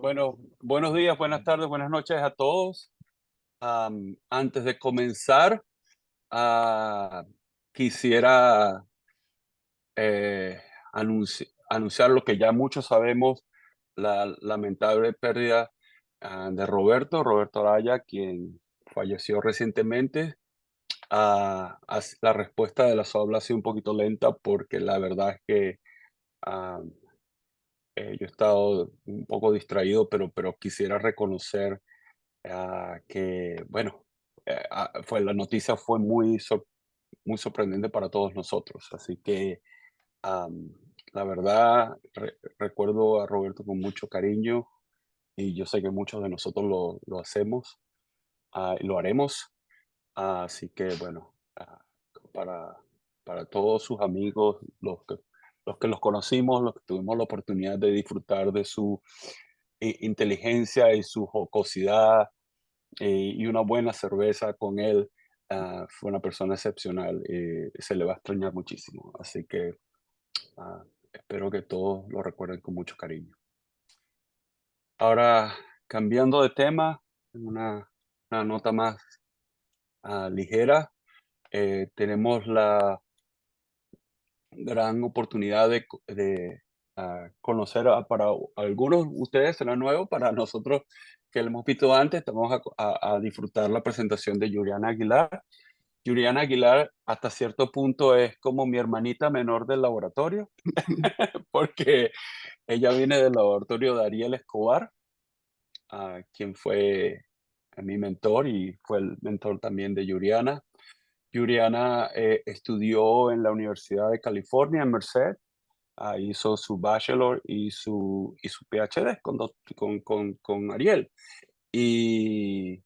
Bueno, buenos días, buenas tardes, buenas noches a todos. Antes de comenzar, ah, quisiera anunciar lo que ya muchos sabemos, la lamentable pérdida de Roberto Araya, quien falleció recientemente. La respuesta de la SOBLA ha sido un poquito lenta porque la verdad es que ah, yo he estado un poco distraído, pero quisiera reconocer que, bueno, la noticia fue muy sorprendente para todos nosotros. Así que, am, la verdad, recuerdo a Roberto con mucho cariño y yo sé que muchos de nosotros lo hacemos y lo haremos. Así que, bueno, para, para todos sus amigos, los que los conocimos, los que tuvimos la oportunidad de disfrutar de su inteligencia y su jocosidad y una buena cerveza con él. Fue una persona excepcional, se le va a extrañar muchísimo, así que espero que todos lo recuerden con mucho cariño. Ahora, cambiando de tema, una nota más ligera, tenemos la gran oportunidad de conocer para algunos de ustedes será nuevo, para nosotros que lo hemos visto antes, estamos a disfrutar la presentación de Juliana Aguilar. Juliana Aguilar hasta cierto punto es como mi hermanita menor del laboratorio, porque ella viene del laboratorio de Ariel Escobar, quien fue mi mentor y fue el mentor también de Juliana. Juliana estudió en la Universidad de California en Merced, hizo su bachelor y su PhD con Ariel. Y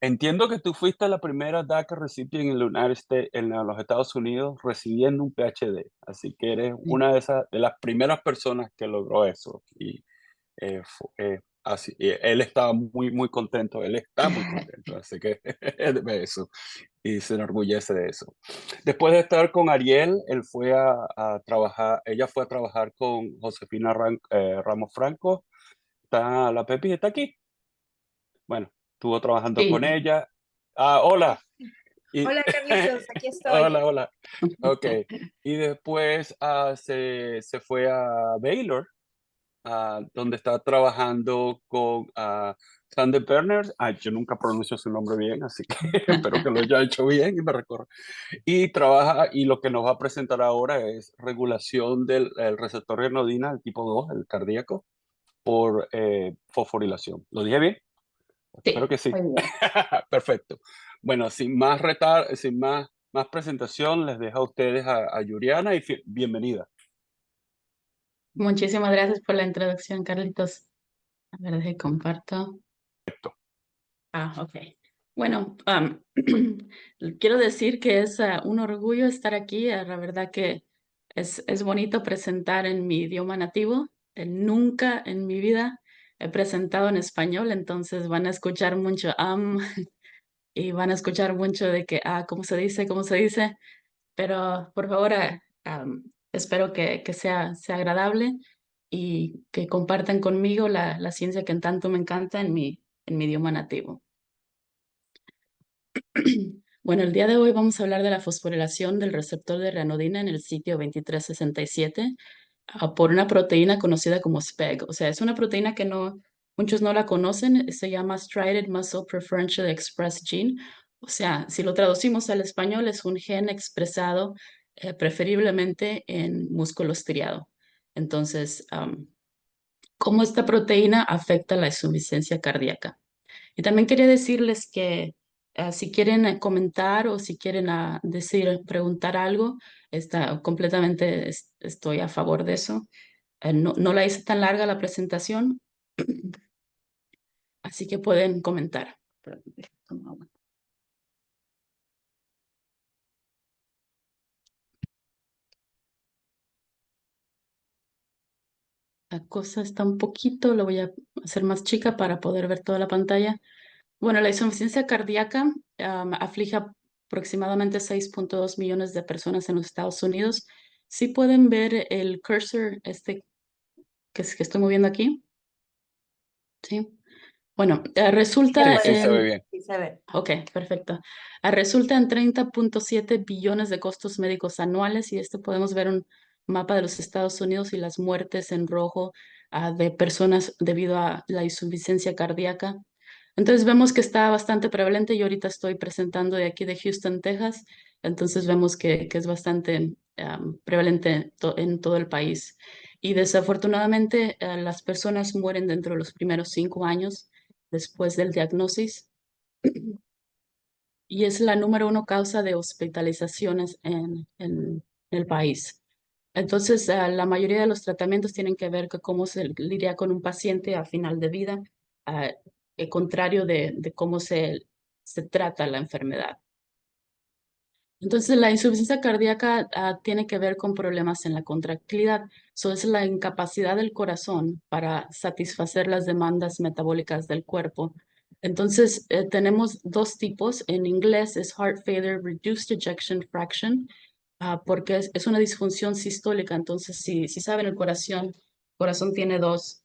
entiendo que tú fuiste la primera DACA recipient en, en los Estados Unidos recibiendo un PhD, así que eres Sí. una de las primeras personas que logró eso. Y él estaba muy contento, él está muy contento, así que de eso, y se enorgullece de eso. Después de estar con Ariel, él fue a trabajar, ella fue a trabajar con Josefina Ramos Franco. La Pepi está aquí. Bueno, estuvo trabajando con Sí. ella. Hola. Y Hola Carlitos, aquí estoy. hola, hola. Okey. Y después, se fue a Baylor, donde está trabajando con, Sander Berners. Yo nunca pronuncio su nombre bien, así que espero que lo haya hecho bien y me recorra. Y trabaja y lo que nos va a presentar ahora es regulación del el receptor de renina, el tipo 2, el cardíaco, por, fosforilación. ¿Lo dije bien? Espero Sí, que sí. muy bien. Perfecto. Bueno, sin más presentación, les dejo a ustedes a Yuriana y bienvenida. Muchísimas gracias por la introducción, Carlitos. A ver, deje comparto. Ok. Bueno, quiero decir que es un orgullo estar aquí. La verdad que es bonito presentar en mi idioma nativo. Nunca en mi vida he presentado en español, entonces van a escuchar mucho y van a escuchar mucho de que, ¿cómo se dice? ¿Cómo se dice? Pero por favor, espero que sea agradable y que compartan conmigo la ciencia que tanto me encanta en mi idioma nativo. Bueno, el día de hoy vamos a hablar de la fosforilación del receptor de ranodina en el sitio 2367 por una proteína conocida como SPEG. O sea, es una proteína que muchos no la conocen, se llama Striated Muscle Preferential Express Gene. O sea, si lo traducimos al español, es un gen expresado preferiblemente en músculo estriado. Entonces, ¿cómo esta proteína afecta la insuficiencia cardíaca? Y también quería decirles que si quieren comentar o si quieren preguntar algo, completamente estoy a favor de eso. No la hice tan larga la presentación, así que pueden comentar. Pero, toma agua. La cosa está un poquito, lo voy a hacer más chica para poder ver toda la pantalla. Bueno, la insuficiencia cardíaca aflige aproximadamente 6.2 millones de personas en los Estados Unidos. Sí pueden ver el cursor que estoy moviendo aquí. Sí. Bueno, Ya resulta Sí, sí, puedes, se ve en... bien. sí se ve. Ok, perfecto. Resulta en 30.7 billones de costos médicos anuales y esto podemos ver un mapa de los Estados Unidos y las muertes en rojo de personas debido a la insuficiencia cardíaca. Entonces vemos que está bastante prevalente. Yo ahorita estoy presentando de aquí de Houston, Texas. Entonces vemos que es bastante prevalente en todo el país. Y desafortunadamente las personas mueren dentro de los primeros 5 años después del diagnóstico y es la número uno causa de hospitalizaciones en el país. Entonces, la mayoría de los tratamientos tienen que ver con cómo se lidia con un paciente a final de vida, ah, contrario de cómo se trata la enfermedad. Entonces, la insuficiencia cardíaca tiene que ver con problemas en la contractilidad. Eso es la incapacidad del corazón para satisfacer las demandas metabólicas del cuerpo. Entonces, tenemos dos tipos. En inglés es heart failure reduced ejection fraction, porque es una disfunción sistólica. Entonces, si saben, el corazón tiene dos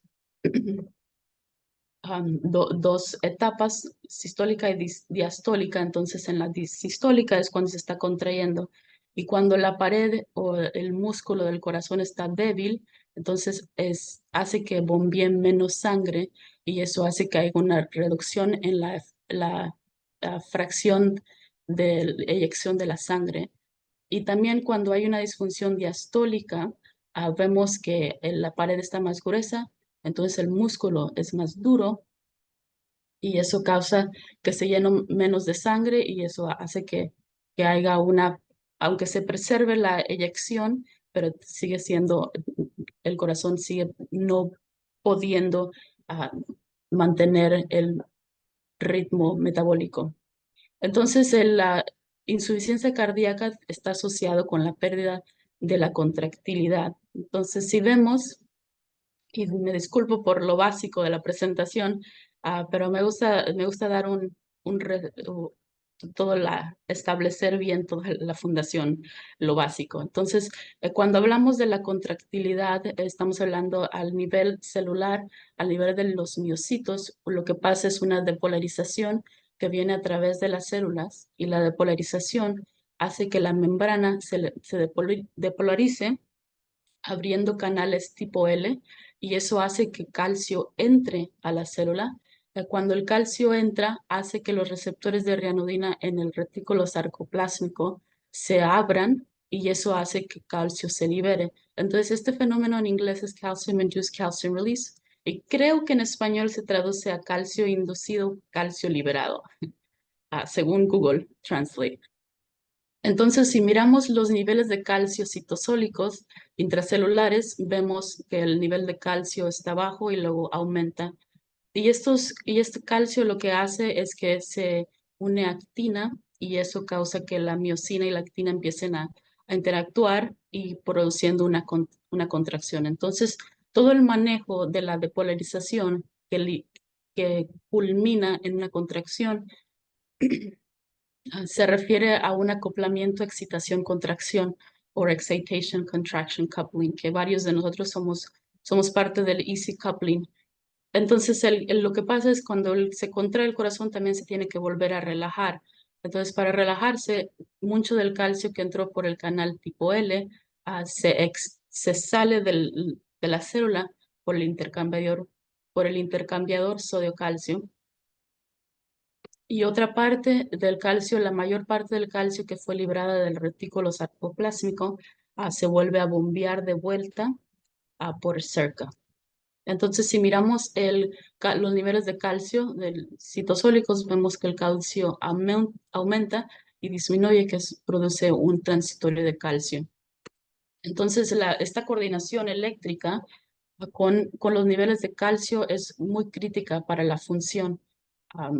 etapas, sistólica y diastólica. Entonces, en la sistólica es cuando se está contrayendo y cuando la pared o el músculo del corazón está débil, entonces hace que bombee menos sangre y eso hace que haya una reducción en la fracción de eyección de la sangre. Y también cuando hay una disfunción diastólica, vemos que la pared está más gruesa, entonces el músculo es más duro y eso causa que se llene menos de sangre y eso hace que haya aunque se preserve la eyección, pero sigue siendo, el corazón sigue no pudiendo ah, mantener el ritmo metabólico. Entonces, la insuficiencia cardíaca está asociado con la pérdida de la contractilidad. Entonces, si vemos y me disculpo por lo básico de la presentación, pero me gusta dar establecer bien toda la fundación, lo básico. Entonces, cuando hablamos de la contractilidad, estamos hablando al nivel celular, al nivel de los miocitos. Lo que pasa es una depolarización que viene a través de las células y la depolarización hace que la membrana se depolarice abriendo canales tipo L y eso hace que calcio entre a la célula. Cuando el calcio entra, hace que los receptores de rianodina en el retículo sarcoplásmico se abran y eso hace que calcio se libere. Entonces, este fenómeno en inglés es calcium-induced calcium release y creo que en español se traduce a calcio inducido, calcio liberado, según Google Translate. Entonces, si miramos los niveles de calcio citosólicos intracelulares, vemos que el nivel de calcio está bajo y luego aumenta. Y este calcio lo que hace es que se une a actina y eso causa que la miocina y la actina empiecen a interactuar y produciendo una contracción. Entonces, todo el manejo de la depolarización que culmina en una contracción se refiere a un acoplamiento, excitación, contracción o excitation, contraction, coupling, que varios de nosotros somos parte del easy coupling. Entonces, lo que pasa es cuando se contrae el corazón también se tiene que volver a relajar. Entonces, para relajarse, mucho del calcio que entró por el canal tipo L se sale de la célula por el intercambiador sodio-calcio y otra parte del calcio, la mayor parte del calcio que fue librada del retículo sarcoplásmico, se vuelve a bombear de vuelta por cerca. Entonces, si miramos los niveles de calcio citosólicos, vemos que el calcio aumenta y disminuye, que produce un transitorio de calcio. Entonces, esta coordinación eléctrica con los niveles de calcio es muy crítica para la función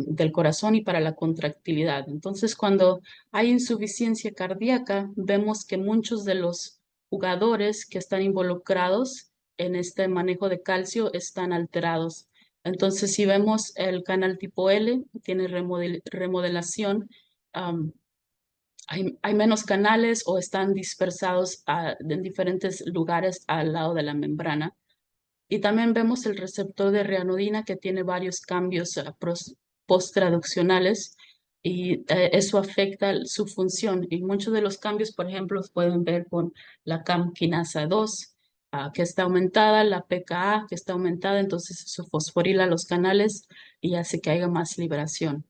del corazón y para la contractilidad. Entonces, cuando hay insuficiencia cardíaca, vemos que muchos de los jugadores que están involucrados en este manejo de calcio están alterados. Entonces, si vemos el canal tipo L, tiene remodelación, hay menos canales o están dispersados en diferentes lugares al lado de la membrana. Y también vemos el receptor de reanodina que tiene varios cambios posttraduccionales y eso afecta su función. Y muchos de los cambios, por ejemplo, los pueden ver con la CAM quinasa 2, que está aumentada, la PKA que está aumentada, entonces eso fosforila los canales y hace que haya más liberación.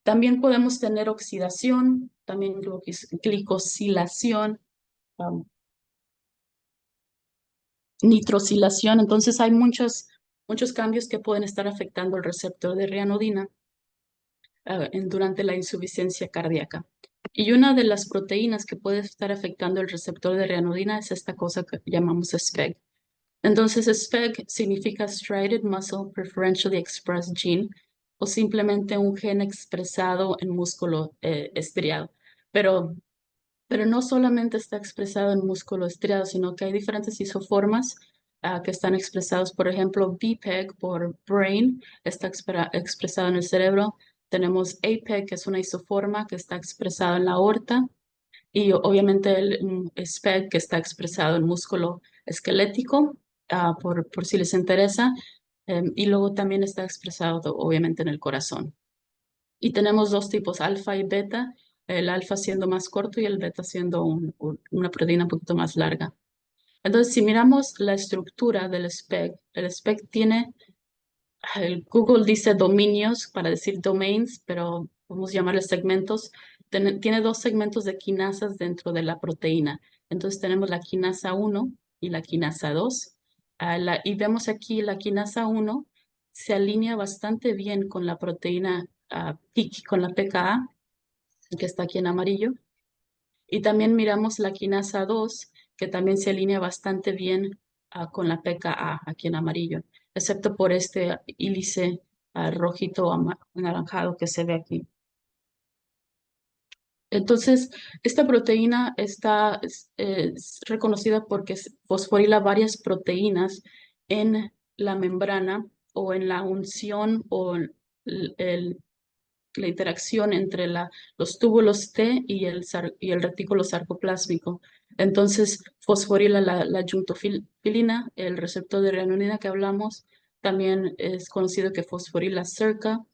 También podemos tener oxidación, también glicosilación, um, nitrosilación. Entonces hay muchos cambios que pueden estar afectando el receptor de reanodina durante la insuficiencia cardíaca. Y una de las proteínas que puede estar afectando el receptor de reanodina es esta cosa que llamamos SPEG. Entonces, SPEG significa Striated Muscle Preferentially Expressed Gene, o simplemente un gen expresado en músculo estriado. Pero no solamente está expresado en músculo estriado, sino que hay diferentes isoformas que están expresados. Por ejemplo, BPEG por brain está expresado en el cerebro. Tenemos APEG, que es una isoforma que está expresada en la aorta. Y obviamente el SPEG, que está expresado en músculo esquelético, por si les interesa. Y luego también está expresado obviamente en el corazón. Y tenemos dos tipos, alfa y beta, el alfa siendo más corto y el beta siendo una proteína un poquito más larga. Entonces, si miramos la estructura del SPEG, el SPEG tiene, el Google dice dominios para decir domains, pero vamos a llamarle segmentos. Tiene dos segmentos de quinasas dentro de la proteína. Entonces tenemos la quinasa 1 y la quinasa 2. Y vemos aquí la quinasa 1 se alinea bastante bien con la proteína con la PKA, que está aquí en amarillo. Y también miramos la quinasa 2, que también se alinea bastante bien con la PKA, aquí en amarillo, excepto por este hélice rojito anaranjado que se ve aquí. Entonces, esta proteína es reconocida porque fosforila varias proteínas en la membrana o en la unción o la interacción entre los túbulos T y el retículo sarcoplásmico. Entonces, fosforila la juntofilina, el receptor de reanonina que hablamos, también es conocido que fosforila cerca.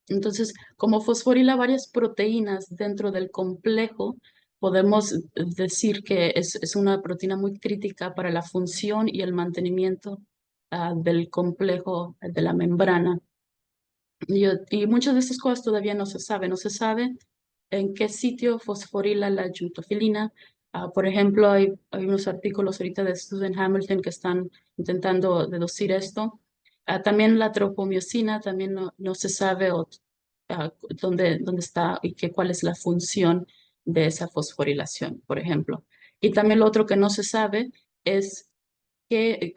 Entonces, como fosforila varias proteínas dentro del complejo, podemos decir que es una proteína muy crítica para la función y el mantenimiento del complejo de la membrana. Y muchas de estas cosas todavía no se sabe. No se sabe en qué sitio fosforila la juntofilina. Por ejemplo, hay unos artículos ahorita de Susan Hamilton que están intentando deducir esto. También la tropomiosina, también no se sabe dónde está y cuál es la función de esa fosforilación, por ejemplo. Y también lo otro que no se sabe es que,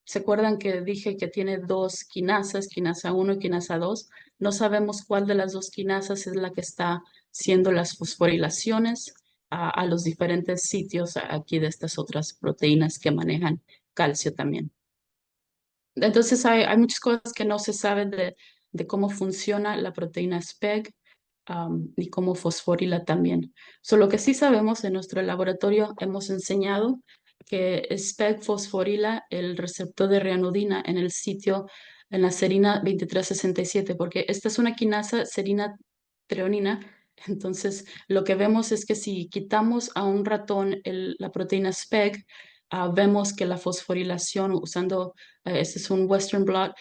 ¿se acuerdan que dije que tiene dos quinasas, quinasa 1 y quinasa 2? No sabemos cuál de las dos quinasas es la que está haciendo las fosforilaciones a los diferentes sitios aquí de estas otras proteínas que manejan calcio también. Entonces hay muchas cosas que no se saben de cómo funciona la proteína SPEG y cómo fosforila también. Lo que sí sabemos en nuestro laboratorio, hemos enseñado que SPEG fosforila el receptor de reanodina en el sitio, en la serina 2367, porque esta es una quinasa serina treonina. Entonces, lo que vemos es que si quitamos a un ratón la proteína SPEG, vemos que la fosforilación usando, este es un Western blot,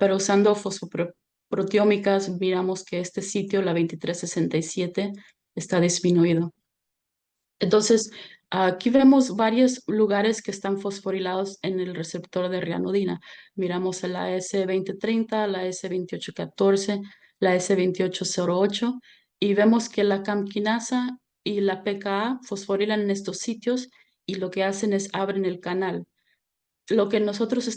pero usando fosfoproteómicas, miramos que este sitio, la 2367, está disminuido. Entonces, aquí vemos varios lugares que están fosforilados en el receptor de reanodina. Miramos la S2030, la S2814, la S2808 y vemos que la camquinasa y la PKA fosforilan en estos sitios y lo que hacen es abren el canal. Lo que nosotros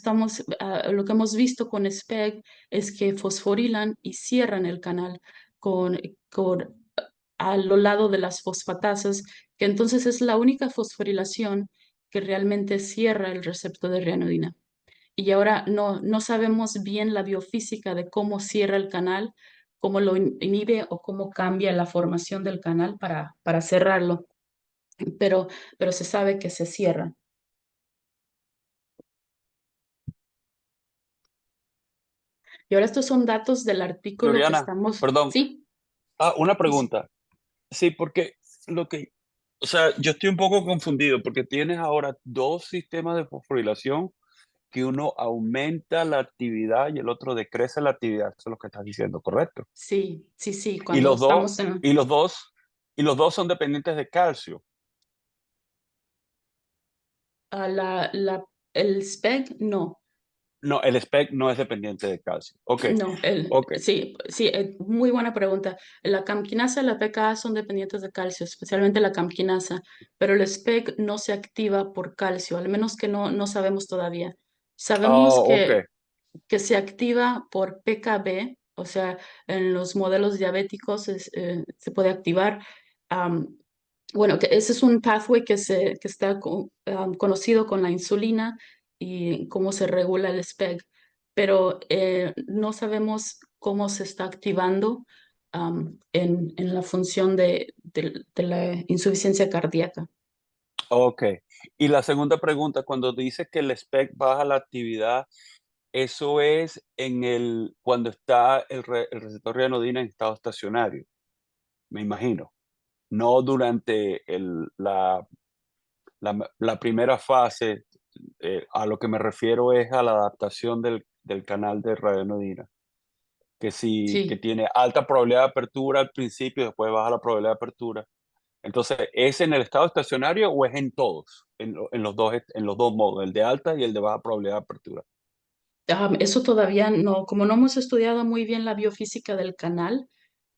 lo que hemos visto con SPEG es que fosforilan y cierran el canal con a lo lado de las fosfatasas, que entonces es la única fosforilación que realmente cierra el receptor de reanodina. Y ahora no sabemos bien la biofísica de cómo cierra el canal, cómo lo inhibe o cómo cambia la formación del canal para cerrarlo, pero se sabe que se cierra. Y ahora estos son datos del artículo que Juliana, estamos, perdón. sí, Una sí, sí. pregunta. Sí, porque lo que, o sea, yo estoy un poco confundido porque tienes ahora dos sistemas de fosforilación que uno aumenta la actividad y el otro decrece la actividad. Eso es lo que estás diciendo, ¿correcto? Sí, sí, sí, Y cuando los dos, estamos en y los dos, y los dos son dependientes de calcio. el SPEG, no, No, el SPEC no es dependiente de calcio. Ok, no, ok. sí, sí, muy buena pregunta. La camquinasa y la PKA son dependientes de calcio, especialmente la camquinasa, pero el SPEG no se activa por calcio, al menos que no sabemos todavía. Sabemos Oh, ok. que se activa por PKB, o sea, en los modelos diabéticos se puede activar. am, bueno, que ese es un pathway que está conocido con la insulina y cómo se regula el SPEG, pero no sabemos cómo se está activando en la función de la insuficiencia cardíaca. Ok. Y la segunda pregunta, cuando dices que el SPEC baja la actividad, eso es cuando está el receptor de rianodina en estado estacionario, me imagino. No durante la primera fase, a lo que me refiero es a la adaptación del canal de radionodina, que Sí. tiene alta probabilidad de apertura al principio, después baja la probabilidad de apertura. Entonces, ¿es en el estado estacionario o es en todos? En los 2 modos, el de alta y el de baja probabilidad de apertura. Eso todavía no, como no hemos estudiado muy bien la biofísica del canal,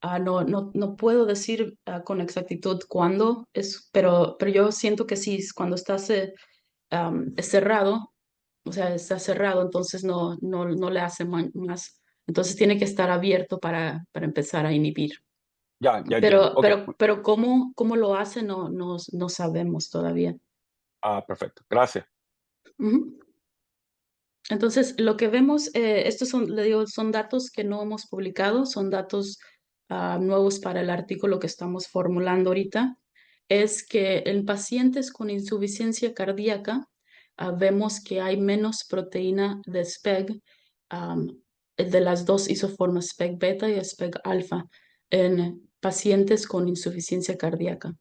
no puedo decir con exactitud cuándo es, pero yo siento que sí, cuando está es cerrado, o sea, está cerrado, entonces no le hace más. Entonces tiene que estar abierto para empezar a inhibir. Ya entiendo. Okey. Pero cómo lo hace no sabemos todavía. Perfecto. Gracias. Ujú. Entonces, lo que vemos, estos son, le digo, son datos que no hemos publicado, son datos nuevos para el artículo que estamos formulando ahorita, es que en pacientes con insuficiencia cardíaca vemos que hay menos proteína de SPEG, de las dos isoformas SPEG beta y SPEG alfa, en pacientes con insuficiencia cardíaca.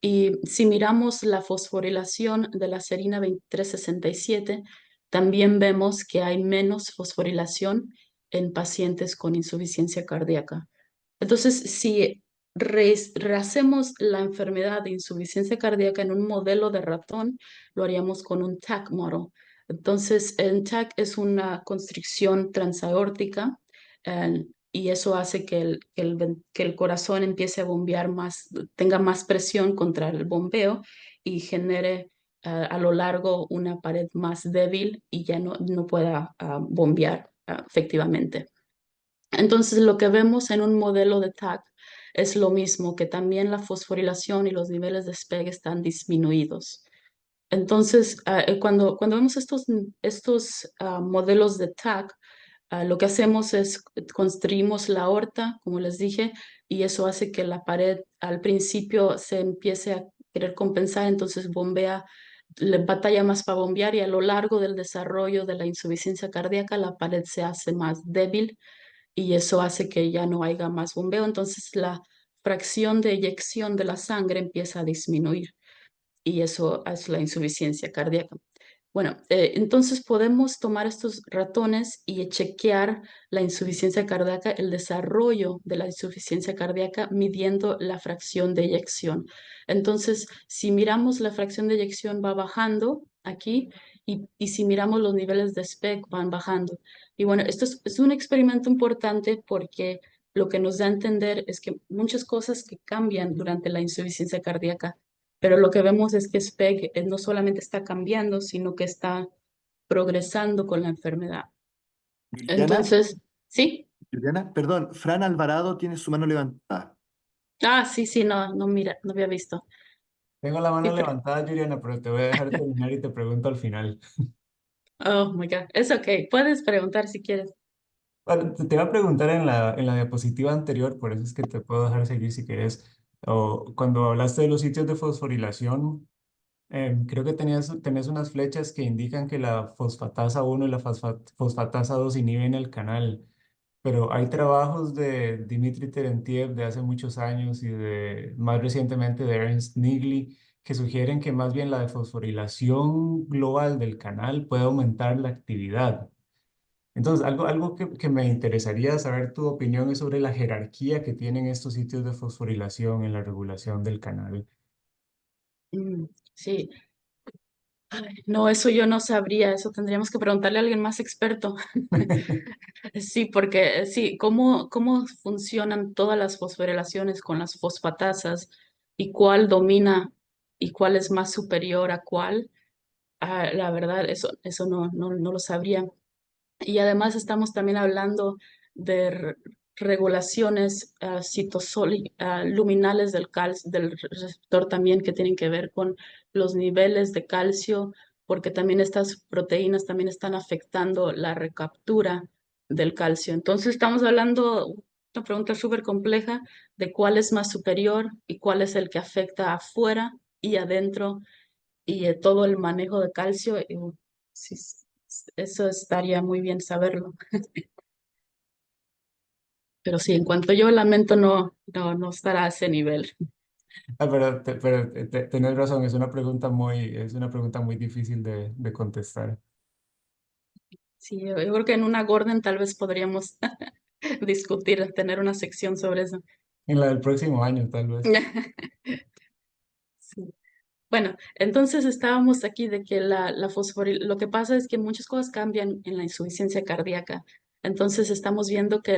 Y si miramos la fosforilación de la serina 2367, también vemos que hay menos fosforilación en pacientes con insuficiencia cardíaca. Entonces, si rehacemos la enfermedad de insuficiencia cardíaca en un modelo de ratón, lo haríamos con un TAC model. Entonces, el TAC es una constricción transaórtica y eso hace que el corazón empiece a bombear más, tenga más presión contra el bombeo y genere a lo largo una pared más débil y ya no pueda bombear efectivamente. Entonces, lo que vemos en un modelo de TAC es lo mismo, que también la fosforilación y los niveles de SPEG están disminuidos. Entonces, cuando vemos estos modelos de TAC, lo que hacemos es construimos la aorta, como les dije, y eso hace que la pared al principio se empiece a querer compensar, entonces bombea, le batalla más para bombear y a lo largo del desarrollo de la insuficiencia cardíaca la pared se hace más débil y eso hace que ya no haya más bombeo, entonces la fracción de eyección de la sangre empieza a disminuir y eso es la insuficiencia cardíaca. Bueno, entonces podemos tomar estos ratones y chequear la insuficiencia cardíaca, el desarrollo de la insuficiencia cardíaca midiendo la fracción de eyección. Entonces, si miramos la fracción de eyección va bajando aquí y si miramos los niveles de SPEC van bajando. Y bueno, esto es un experimento importante porque lo que nos da a entender es que muchas cosas que cambian durante la insuficiencia cardíaca, pero lo que vemos es que SPEG no solamente está cambiando, sino que está progresando con la enfermedad. Juliana, Entonces, ¿sí? Juliana, perdón, Fran Alvarado tiene su mano levantada. Sí, sí, no, mira, no había visto. Tengo la Sí, mano levantada, Juliana, pero te voy a dejar terminar y te pregunto al final. oh my God, es okay. Puedes preguntar si quieres. Bueno, te iba a preguntar en la diapositiva anterior, por eso es que te puedo dejar seguir si quieres. O cuando hablaste de los sitios de fosforilación, Creo que tenés unas flechas que indican que la fosfatasa 1 y la fosfatasa 2 inhiben el canal, pero hay trabajos de Dmitry Terentiev de hace muchos años y más recientemente de Ernst Nigli que sugieren que más bien la desfosforilación global del canal puede aumentar la actividad. Entonces, algo que me interesaría saber tu opinión es sobre la jerarquía que tienen estos sitios de fosforilación en la regulación del canal. Sí, no, eso yo no sabría, eso tendríamos que preguntarle a alguien más experto. Sí, porque sí, ¿cómo funcionan todas las fosforilaciones con las fosfatasas y cuál domina y cuál es más superior a cuál? La verdad, eso no lo sabría. Y además estamos también hablando de regulaciones luminales del receptor también que tienen que ver con los niveles de calcio, porque también estas proteínas también están afectando la recaptura del calcio. Entonces estamos hablando, una pregunta súper compleja de cuál es más superior y cuál es el que afecta afuera y adentro y todo el manejo de calcio. Sí, eso estaría muy bien saberlo. Pero sí, en cuanto yo lamento, no estará a ese nivel. Tenés razón, es una pregunta muy difícil de contestar. Sí, yo creo que en una Gordon tal vez podríamos discutir, tener una sección sobre eso. En la del próximo año, tal vez. Sí. Bueno, entonces estábamos aquí de que lo que pasa es que muchas cosas cambian en la insuficiencia cardíaca. Entonces estamos viendo que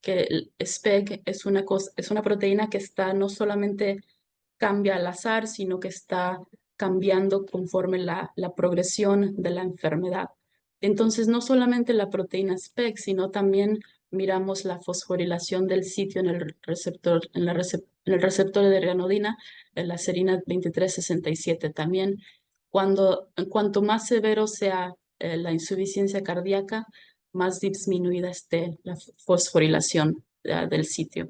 el SPEG es una proteína que está no solamente cambia al azar, sino que está cambiando conforme la progresión de la enfermedad. Entonces, no solamente la proteína SPEC, sino también miramos la fosforilación del sitio en el receptor, en el receptor de ranodina, en la serina 2367 también. Cuanto más severo sea la insuficiencia cardíaca, más disminuida esté la fosforilación del sitio.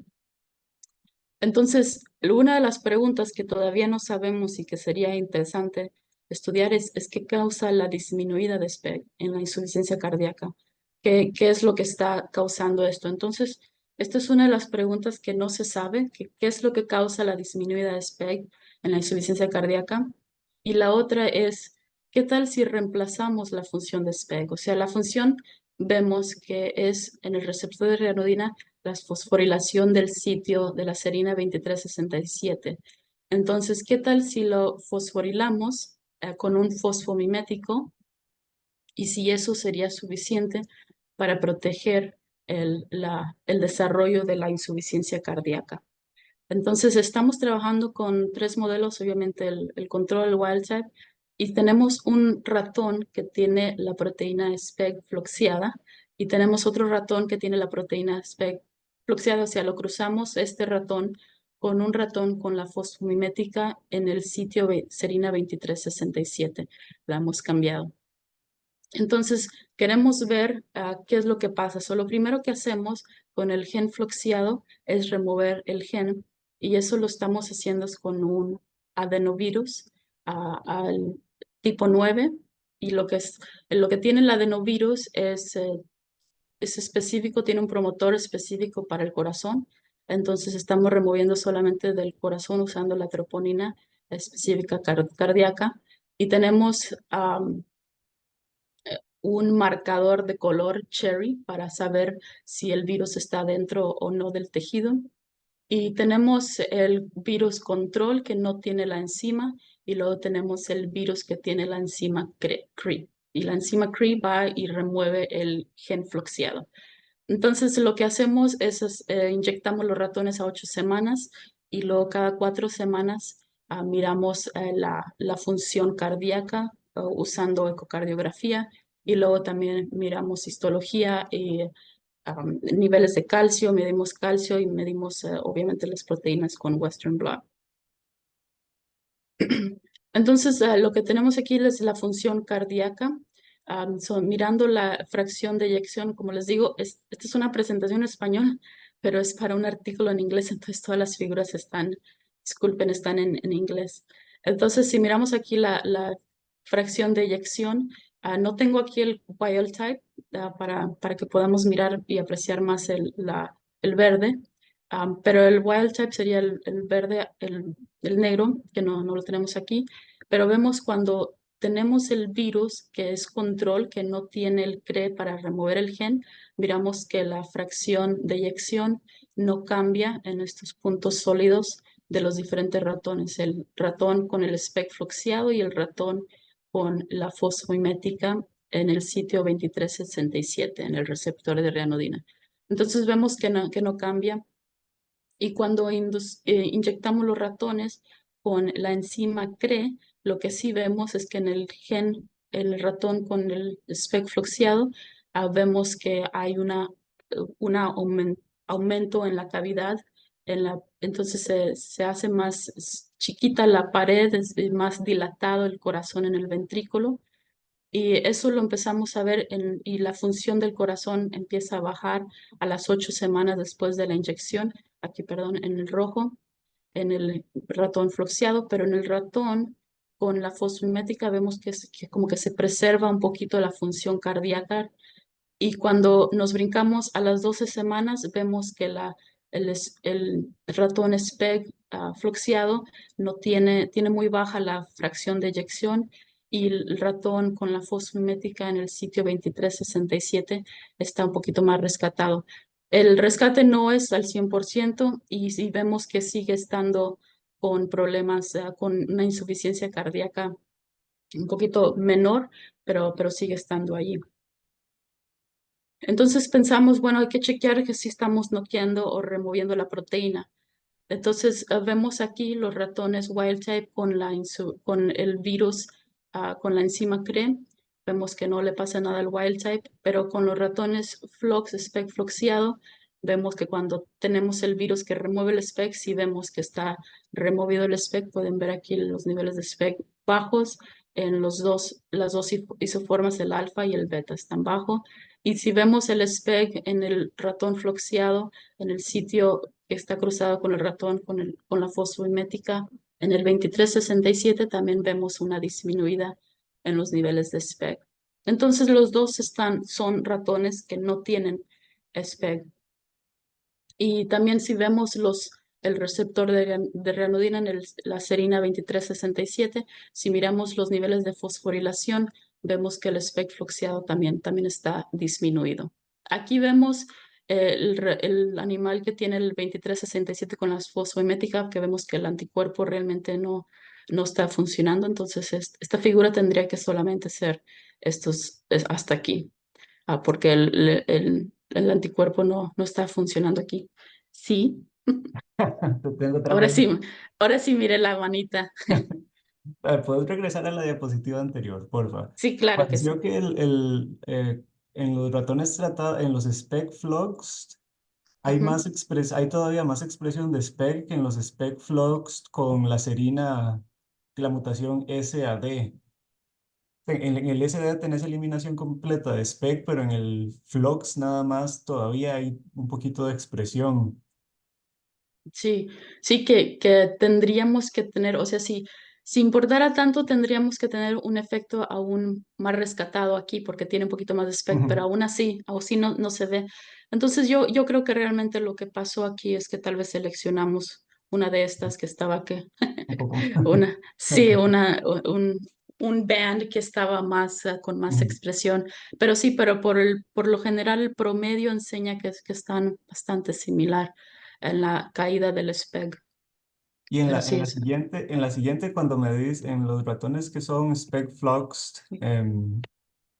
Entonces, una de las preguntas que todavía no sabemos y que sería interesante estudiar es qué causa la disminuida de SPEG en la insuficiencia cardíaca. ¿Qué es lo que está causando esto? Entonces, esta es una de las preguntas que no se sabe, qué es lo que causa la disminuida de SPEG en la insuficiencia cardíaca. Y la otra es, ¿qué tal si reemplazamos la función de SPEG? O sea, la función vemos que es en el receptor de ranodina la fosforilación del sitio de la serina 2367. Entonces, ¿qué tal si lo fosforilamos con un fosfomimético y si eso sería suficiente para proteger el desarrollo de la insuficiencia cardíaca? Entonces, estamos trabajando con tres modelos, obviamente el control wild type, y tenemos un ratón que tiene la proteína SPEG floxiada y tenemos otro ratón que tiene la proteína SPEG floxiada. O sea, lo cruzamos este ratón con un ratón con la fosfomimética en el sitio serina 2367. La hemos cambiado. Entonces, queremos ver qué es lo que pasa. Lo primero que hacemos con el gen floxiado es remover el gen y eso lo estamos haciendo con un adenovirus al tipo 9 y lo que tiene el adenovirus es específico, tiene un promotor específico para el corazón. Entonces, estamos removiendo solamente del corazón usando la troponina específica cardíaca y tenemos un marcador de color cherry para saber si el virus está dentro o no del tejido. Y tenemos el virus control que no tiene la enzima y luego tenemos el virus que tiene la enzima CRE. Y la enzima CRE va y remueve el gen floxiado. Entonces lo que hacemos es inyectamos los ratones a 8 semanas y luego cada 4 semanas miramos la función cardíaca usando ecocardiografía y luego también miramos histología y niveles de calcio y medimos obviamente las proteínas con Western blot. Entonces, lo que tenemos aquí es la función cardíaca. Mirando la fracción de eyección, como les digo, esta es una presentación en español, pero es para un artículo en inglés, entonces todas las figuras disculpen, están en inglés. Entonces, si miramos aquí la fracción de eyección, no tengo aquí el wild type para que podamos mirar y apreciar más el verde, pero el wild type sería el verde, el negro, que no lo tenemos aquí, pero vemos cuando tenemos el virus, que es control, que no tiene el CRE para remover el gen, miramos que la fracción de eyección no cambia en estos puntos sólidos de los diferentes ratones, el ratón con el SPEC fluxiado y el ratón con la fosfomimética en el sitio 2367, en el receptor de reanodina. Entonces vemos que no cambia. Y cuando inyectamos los ratones con la enzima CRE, lo que sí vemos es que en el gen, el ratón con el SPEC fluxiado, vemos que hay aumento en la cavidad, entonces se hace más chiquita la pared, es más dilatado el corazón en el ventrículo, y eso lo empezamos a ver y la función del corazón empieza a bajar a las 8 semanas después de la inyección, aquí, perdón, en el rojo, en el ratón fluxiado, pero en el ratón con la fosfomimética vemos que como que se preserva un poquito la función cardíaca, y cuando nos brincamos a las 12 semanas, vemos que el ratón SPEG fluxiado tiene muy baja la fracción de eyección, y el ratón con la fosfomimética en el sitio 2367 está un poquito más rescatado. El rescate no es al 100% y sí vemos que sigue estando con problemas, con una insuficiencia cardíaca un poquito menor, pero sigue estando allí. Entonces pensamos, bueno, hay que chequear que si estamos noqueando o removiendo la proteína. Entonces vemos aquí los ratones wild type con el virus, con la enzima CRE. Vemos que no le pasa nada al wild type, pero con los ratones Flox, SPEC fluxiado, vemos que cuando tenemos el virus que remueve el SPEC, si vemos que está removido el SPEC, pueden ver aquí los niveles de SPEC bajos en las dos isoformas, el alfa y el beta están bajos. Y si vemos el SPEC en el ratón fluxiado, en el sitio que está cruzado con el ratón, con la fosfomimética, en el 2367 también vemos una disminuida en los niveles de SPEC. Entonces los dos son ratones que no tienen SPEC. Y también si vemos el receptor de reanodina en la serina 2367, si miramos los niveles de fosforilación, vemos que el SPEC fluxiado también está disminuido. Aquí vemos el animal que tiene el 2367 con la fosfomimética, que vemos que el anticuerpo realmente no está funcionando. Entonces esta figura tendría que solamente ser hasta aquí, porque el anticuerpo no está funcionando aquí. Sí, Te tengo otra ahora pregunta. sí, ahora sí mire la manita. ¿Puedes regresar a la diapositiva anterior, porfa? Sí, claro que sí. Pareció que en los ratones tratados, en los SPEC flux, Ujú. hay todavía más expresión de SPEC que en los SPEC flux con la serina, la mutación SAD. En el SAD tenés eliminación completa de SPEC, pero en el flux nada más todavía hay un poquito de expresión. Sí, sí que tendríamos que tener, o sea, si importara tanto, tendríamos que tener un efecto aún más rescatado aquí, porque tiene un poquito más de spec, pero Ujú. aún así no se ve. Entonces yo creo que realmente lo que pasó aquí es que tal vez seleccionamos una de estas que estaba que, Un poco. sí, un band que estaba más, con más Ujú. expresión, pero sí, pero por lo general el promedio enseña que están bastante similar en la caída del SPEG, Y pero sí es. en la siguiente, cuando me medís en los ratones que son SPEC fluxed,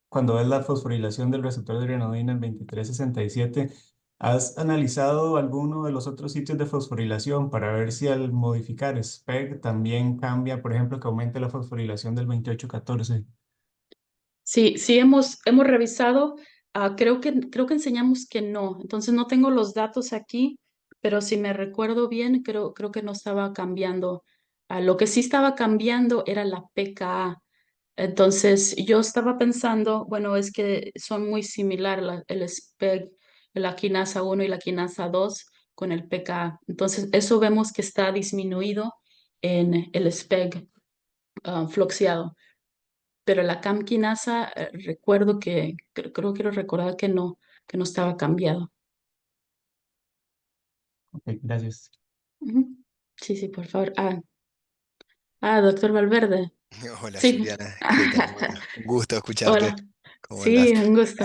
cuando ves la fosforilación del receptor de renodina en 2367, ¿has analizado alguno de los otros sitios de fosforilación para ver si al modificar SPEC también cambia, por ejemplo, que aumente la fosforilación del 2814? Sí, hemos revisado, creo que enseñamos que no, entonces no tengo los datos aquí, pero si me recuerdo bien, creo que no estaba cambiando. Lo que sí estaba cambiando era la pKa. Entonces yo estaba pensando, bueno, es que son muy similar el SPEG, la quinasa 1 y la quinasa 2 con el pKa. Entonces eso vemos que está disminuido en el SPEG. floxeado. Pero la CAM quinasa, recuerdo quiero recordar que no estaba cambiado. Ok, gracias. Ujú. Sí, sí, por favor. Doctor Valverde. Hola Sí. Juliana, ¿qué tal? Bueno, un gusto escucharte. Hola. ¿Cómo andás? Sí, un gusto.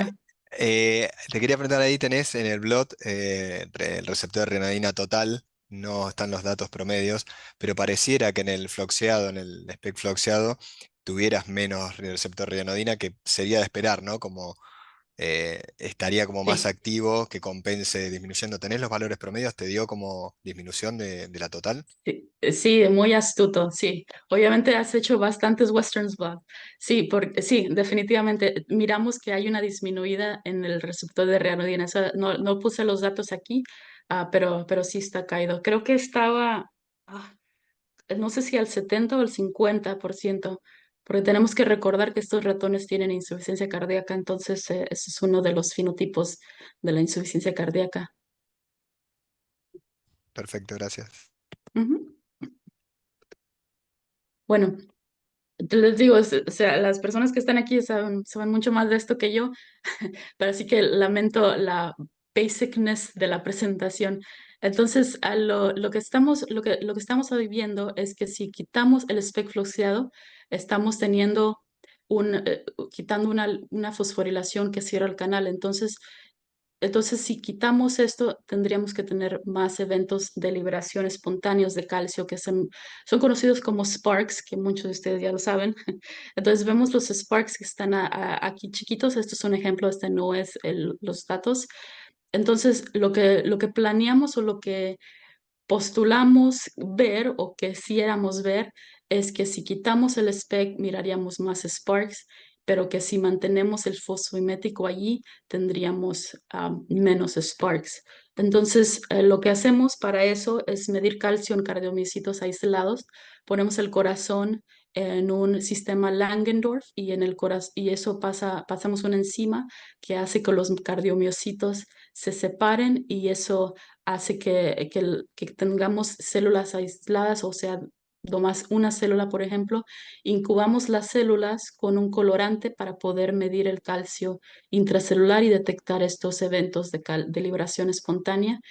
Te quería preguntar, ahí tenés en el blot el receptor de renadina total, no están los datos promedios, pero pareciera que en el floxeado, en el spec floxeado, tuvieras menos receptor de renadina, que sería de esperar, ¿no? Como estaría como más Sí. activo, que compense disminuyendo. ¿Tenés los valores promedios? ¿Te dio como disminución de la total? Sí, sí, muy astuto, sí. Obviamente has hecho bastantes Westerns blog. Sí, porque sí, definitivamente miramos que hay una disminuida en el receptor de ranitidina. Eso no puse los datos aquí, pero sí está caído. Creo que estaba, ah, no sé si al 70 o al 50%, porque tenemos que recordar que estos ratones tienen insuficiencia cardíaca, entonces ese es uno de los fenotipos de la insuficiencia cardíaca. Perfecto, gracias. Ujú. Bueno. Les digo, o sea, las personas que están aquí saben mucho más de esto que yo, pero sí que lamento la basicness de la presentación. Entonces, lo que estamos viviendo es que si quitamos el spec fluoxeado, estamos teniendo quitando una fosforilación que cierra el canal. Entonces, si quitamos esto, tendríamos que tener más eventos de liberación espontáneos de calcio que son conocidos como sparks, que muchos de ustedes ya lo saben. Entonces, vemos los sparks que están aquí chiquitos. Estos son ejemplos, este no es los datos. Entonces, lo que planeamos o lo que postulamos ver o quisiéramos ver es que si quitamos el SPEC miraríamos más sparks, pero que si mantenemos el fosfomimético allí tendríamos menos sparks. Entonces, lo que hacemos para eso es medir calcio en cardiomiocitos aislados. Ponemos el corazón en un sistema Langendorf y y eso pasamos una enzima que hace que los cardiomiocitos se separen y eso hace que tengamos células aisladas, o sea, nomás una célula, por ejemplo, incubamos las células con un colorante para poder medir el calcio intracelular y detectar estos eventos de liberación espontánea.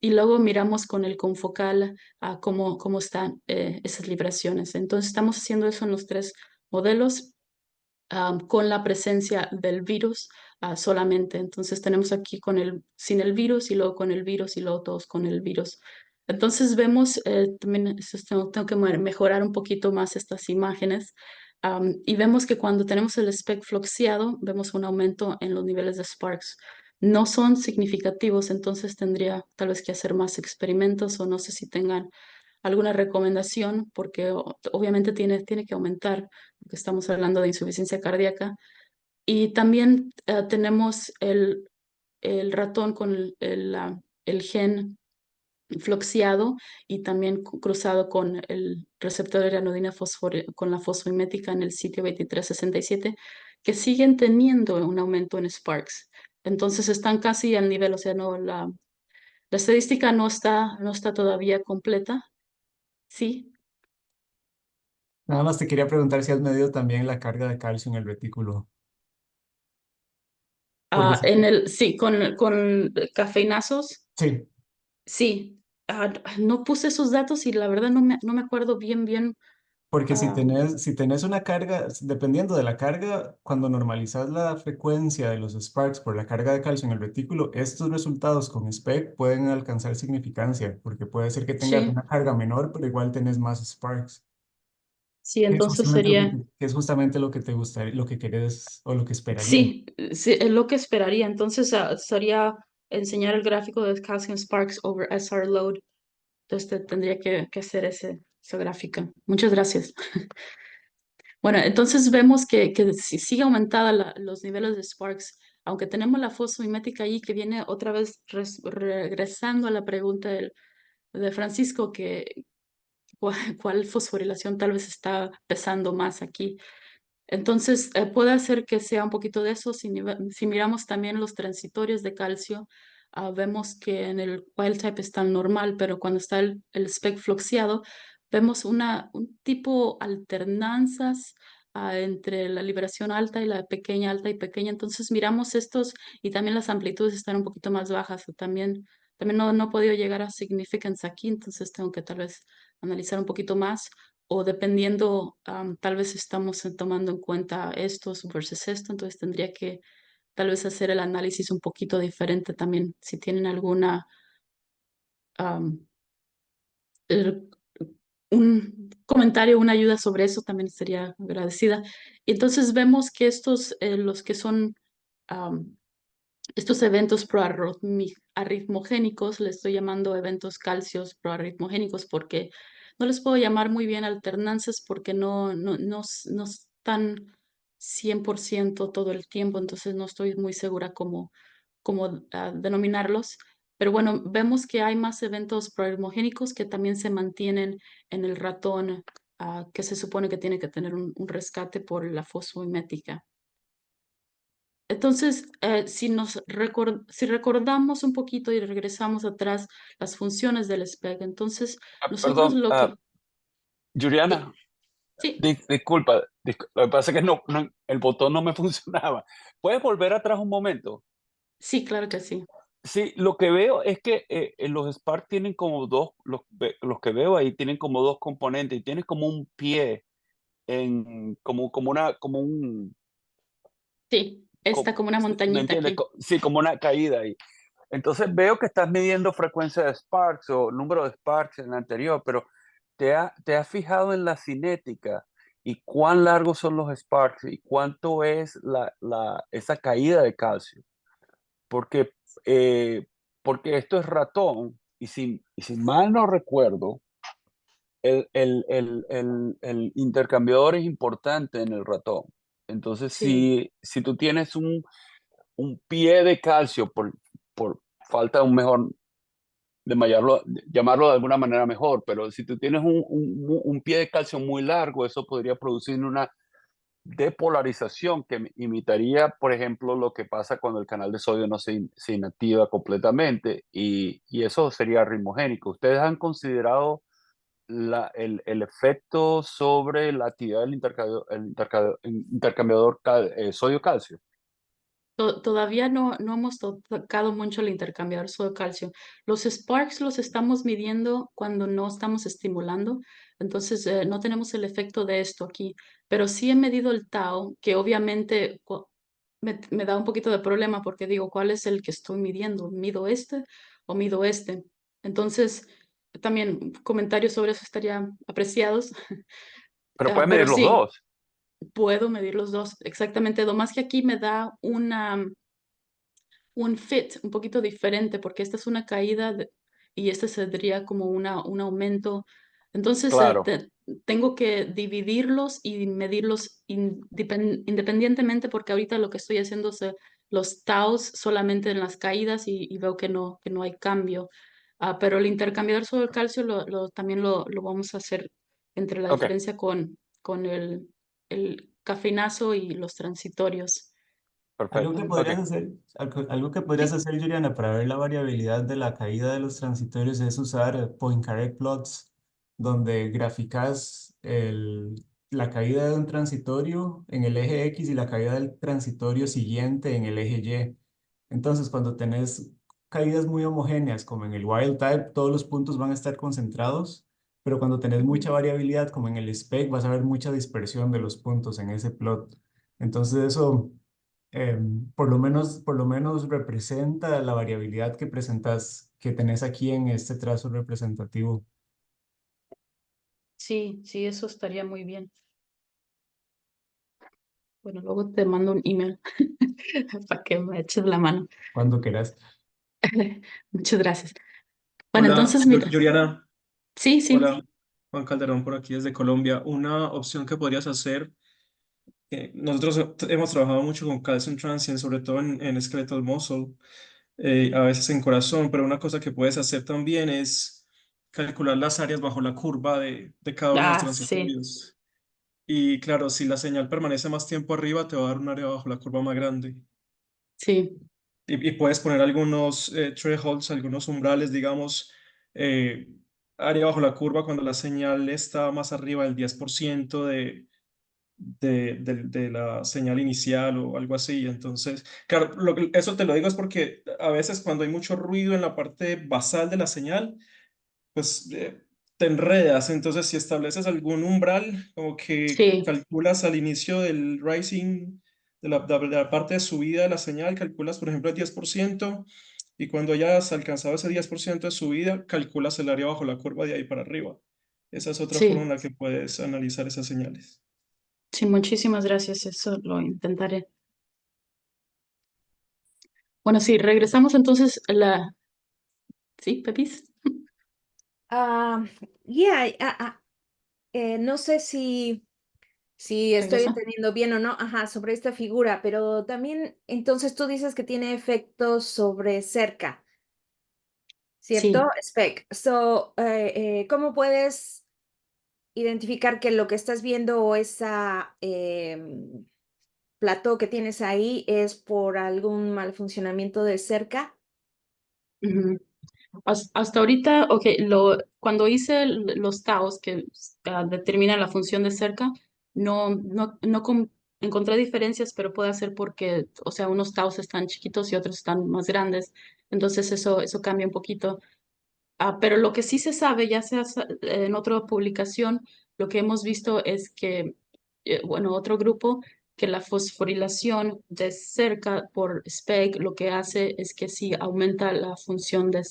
Y luego miramos con el confocal cómo están esas liberaciones. Entonces, estamos haciendo eso en los tres modelos con la presencia del virus solamente. Entonces tenemos aquí sin el virus y luego con el virus y luego todos con el virus. Entonces vemos, también tengo que mejorar un poquito más estas imágenes y vemos que cuando tenemos el spec floxeado vemos un aumento en los niveles de Sparks. No son significativos, entonces tendría tal vez que hacer más experimentos o no sé si tengan alguna recomendación, porque obviamente tiene que aumentar, porque estamos hablando de insuficiencia cardíaca. Y también tenemos el ratón con el gen floxeado y también cruzado con el receptor de ranodina con la fosfomimética en el sitio 2367, que siguen teniendo un aumento en Sparks. Entonces están casi al nivel, o sea, no, la estadística no está todavía completa. Sí. Nada más te quería preguntar si has medido también la carga de calcio en el retículo. Porque si, Sí, con cafeinazos, sí, sí. No puse esos datos y la verdad no me acuerdo bien. porque si ah, tenés una carga, dependiendo de la carga, cuando normalizas la frecuencia de los sparks por la carga de calcio en el retículo, estos resultados con SPEC pueden alcanzar significancia, porque puede ser que tengas sí, una carga menor, pero igual tenés más sparks. sí, Que es entonces justamente lo que sería, que es justamente lo que te gustaría, lo que querés o lo que esperaría. sí, sí, es lo que esperaría. Entonces sería enseñar el gráfico de calcium sparks over SR load. Entonces tendría que hacer esa gráfica. Muchas gracias. Bueno, entonces vemos que si sigue aumentada los niveles de Sparks, aunque tenemos la fosfomimética ahí que viene otra vez regresando a la pregunta de Francisco, que cuál fosforilación tal vez está pesando más aquí. Entonces, puede hacer que sea un poquito de eso. Si miramos también los transitorios de calcio, vemos que en el wild type está normal, pero cuando está el spec floxeado, vemos un tipo alternanzas entre la liberación alta y la pequeña, alta y pequeña. Entonces miramos estos y también las amplitudes están un poquito más bajas. También no he podido llegar a significance aquí, entonces tengo que tal vez analizar un poquito más o dependiendo, tal vez estamos tomando en cuenta estos versus esto, entonces tendría que tal vez hacer el análisis un poquito diferente también. Si tienen alguna am, el- un comentario, una ayuda sobre eso, también estaría agradecida. Y entonces vemos que estos, los que son am, estos eventos proarritmogénicos, le estoy llamando eventos calcios proarritmogénicos porque no les puedo llamar muy bien alternanzas porque no están 100% todo el tiempo, entonces no estoy muy segura cómo denominarlos. Pero bueno, vemos que hay más eventos proarritmogénicos que también se mantienen en el ratón, que se supone que tiene que tener un rescate por la fosfomimética. Entonces, si recordamos un poquito y regresamos atrás las funciones del SPEG, entonces nosotros Perdón, lo que... Sí, Juliana, sí, disculpa, lo que pasa es que el botón no me funcionaba. ¿Puedes volver atrás un momento? sí, claro que sí. Sí, lo que veo es que los Spark tienen como dos, los que veo ahí tienen como dos componentes y tienen como un pie como un, Sí, está como una ¿me montañita entiendes? aquí. Sí, como una caída ahí. Entonces veo que estás midiendo frecuencia de Sparks o número de Sparks en la anterior, pero ¿te has fijado en la cinética y cuán largos son los Sparks y cuánto es esa caída de calcio? Porque, eh, porque esto es ratón y si mal no recuerdo, el intercambiador es importante en el ratón. Entonces, Sí, si tú tienes un pie de calcio por falta de un mejor, llamarlo de alguna manera mejor, pero si tú tienes un pie de calcio muy largo, eso podría producir una depolarización que imitaría, por ejemplo, lo que pasa cuando el canal de sodio no se inactiva completamente y eso sería ritmogénico. ¿Ustedes han considerado el efecto sobre la actividad del intercambiador sodio-calcio? Todavía no hemos tocado mucho el intercambiador sodio-calcio. Los sparks los estamos midiendo cuando no estamos estimulando, entonces no tenemos el efecto de esto aquí, pero sí he medido el tau, que obviamente me da un poquito de problema porque digo, ¿cuál es el que estoy midiendo? ¿Mido este o mido este? Entonces, también comentarios sobre eso estarían apreciados. Pero puedes Pero medir los sí, dos. puedo medir los dos exactamente, lo más que aquí me da un fit un poquito diferente, porque esta es una caída y este sería como un aumento. Entonces, Claro. tengo que dividirlos y medirlos independientemente, porque ahorita lo que estoy haciendo es los taus solamente en las caídas y veo que no hay cambio. Pero el intercambiador sobre el calcio también lo vamos a hacer entre la Ok, diferencia con el cafeinazo y los transitorios. Algo que perfecto. Ok. podrías hacer, algo que podrías Sí. hacer, Juliana, para ver la variabilidad de la caída de los transitorios es usar point-correct plots, donde graficas la caída de un transitorio en el eje X y la caída del transitorio siguiente en el eje Y. Entonces, cuando tenés caídas muy homogéneas, como en el wild type, todos los puntos van a estar concentrados, pero cuando tenés mucha variabilidad, como en el spec, vas a ver mucha dispersión de los puntos en ese plot. Entonces, eso por lo menos representa la variabilidad que presentas, que tenés aquí en este trazo representativo. Sí, sí, eso estaría muy bien. Bueno, luego te mando un email para que me eches la mano. Cuando quieras. Muchas gracias. Bueno, Hola, entonces, mira, Juliana. sí, sí, Hola, Juan Calderón por aquí desde Colombia. Una opción que podrías hacer, nosotros hemos trabajado mucho con calcium transient, sobre todo en skeletal muscle, a veces en corazón, pero una cosa que puedes hacer también es calcular las áreas bajo la curva de cada uno de los sí, transitorios. Y claro, si la señal permanece más tiempo arriba, te va a dar un área bajo la curva más grande. sí, Y puedes poner algunos thresholds, algunos umbrales, digamos, eh, área bajo la curva cuando la señal está más arriba del 10% de la señal inicial o algo así. Entonces, claro, eso te lo digo es porque a veces cuando hay mucho ruido en la parte basal de la señal, pues te enredas. Entonces, si estableces algún umbral, como que Sí, calculas al inicio del rising, de la parte de subida de la señal, calculas, por ejemplo, el 10%, y cuando hayas alcanzado ese 10% de subida, calculas el área bajo la curva de ahí para arriba. Esa es otra forma en sí, la que puedes analizar esas señales. sí, muchísimas gracias, eso lo intentaré. Bueno, sí, regresamos entonces a la... ¿Sí, Pepis? Ah, yeah, no sé si estoy ¿Regresa? entendiendo bien o no, ajá, sobre esta figura, pero también entonces tú dices que tiene efectos sobre cerca, ¿cierto? Sí. Spec. ¿Cómo puedes identificar que lo que estás viendo o esa plató que tienes ahí es por algún mal funcionamiento de cerca? Ujú. Hasta ahorita, ok, cuando hice los TAOs que determinan la función de cerca, no encontré diferencias, pero puede ser porque, o sea, unos TAOs están chiquitos y otros están más grandes, entonces eso cambia un poquito. Pero lo que sí se sabe, ya sea en otra publicación, lo que hemos visto es que, bueno, otro grupo, que la fosforilación de cerca por SPEG lo que hace es que sí aumenta la función de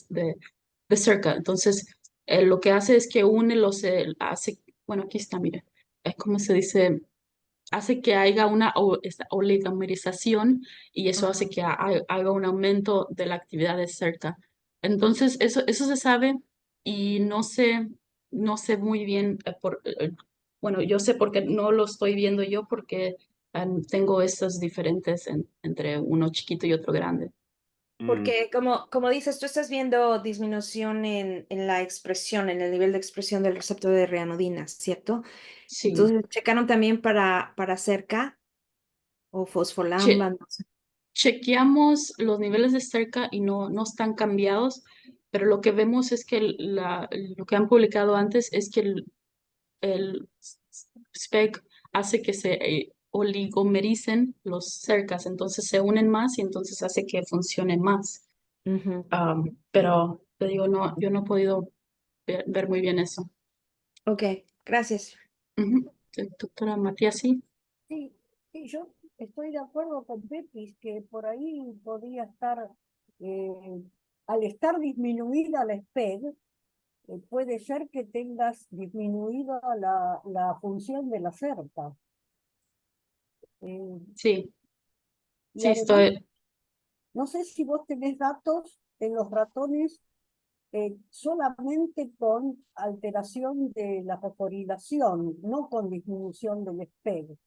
cerca. Entonces, lo que hace es que une hace, bueno, aquí está, mire, ¿cómo se dice? Hace que haya una esta oligomerización y eso hace Ajá. que haga un aumento de la actividad de cerca. Entonces, eso se sabe y no sé muy bien, bueno, yo sé porque no lo estoy viendo yo porque tengo estos diferentes entre uno chiquito y otro grande. Porque como dices, tú estás viendo disminución en la expresión, en el nivel de expresión del receptor de reanodina, ¿cierto? Sí. Entonces, checaron también para cerca o Che- fosfolamba, no sé. Chequeamos los niveles de cerca y no están cambiados, pero lo que vemos es que lo que han publicado antes es que el SPEC hace que se oligomericen los cercas, entonces se unen más y entonces hace que funcionen más. Ujú. Pero te digo, no, yo no he podido ver muy bien eso. Ok, gracias. Ujú. Doctora Matías, sí. Sí, sí, yo estoy de acuerdo con Pepis que por ahí podría estar, eh, al estar disminuida la SPEG, puede ser que tengas disminuida la función de la cerca. Eh, Sí, y sí, además, estoy. no sé si vos tenés datos en los ratones solamente con alteración de la fosforilación, no con disminución del SPEG,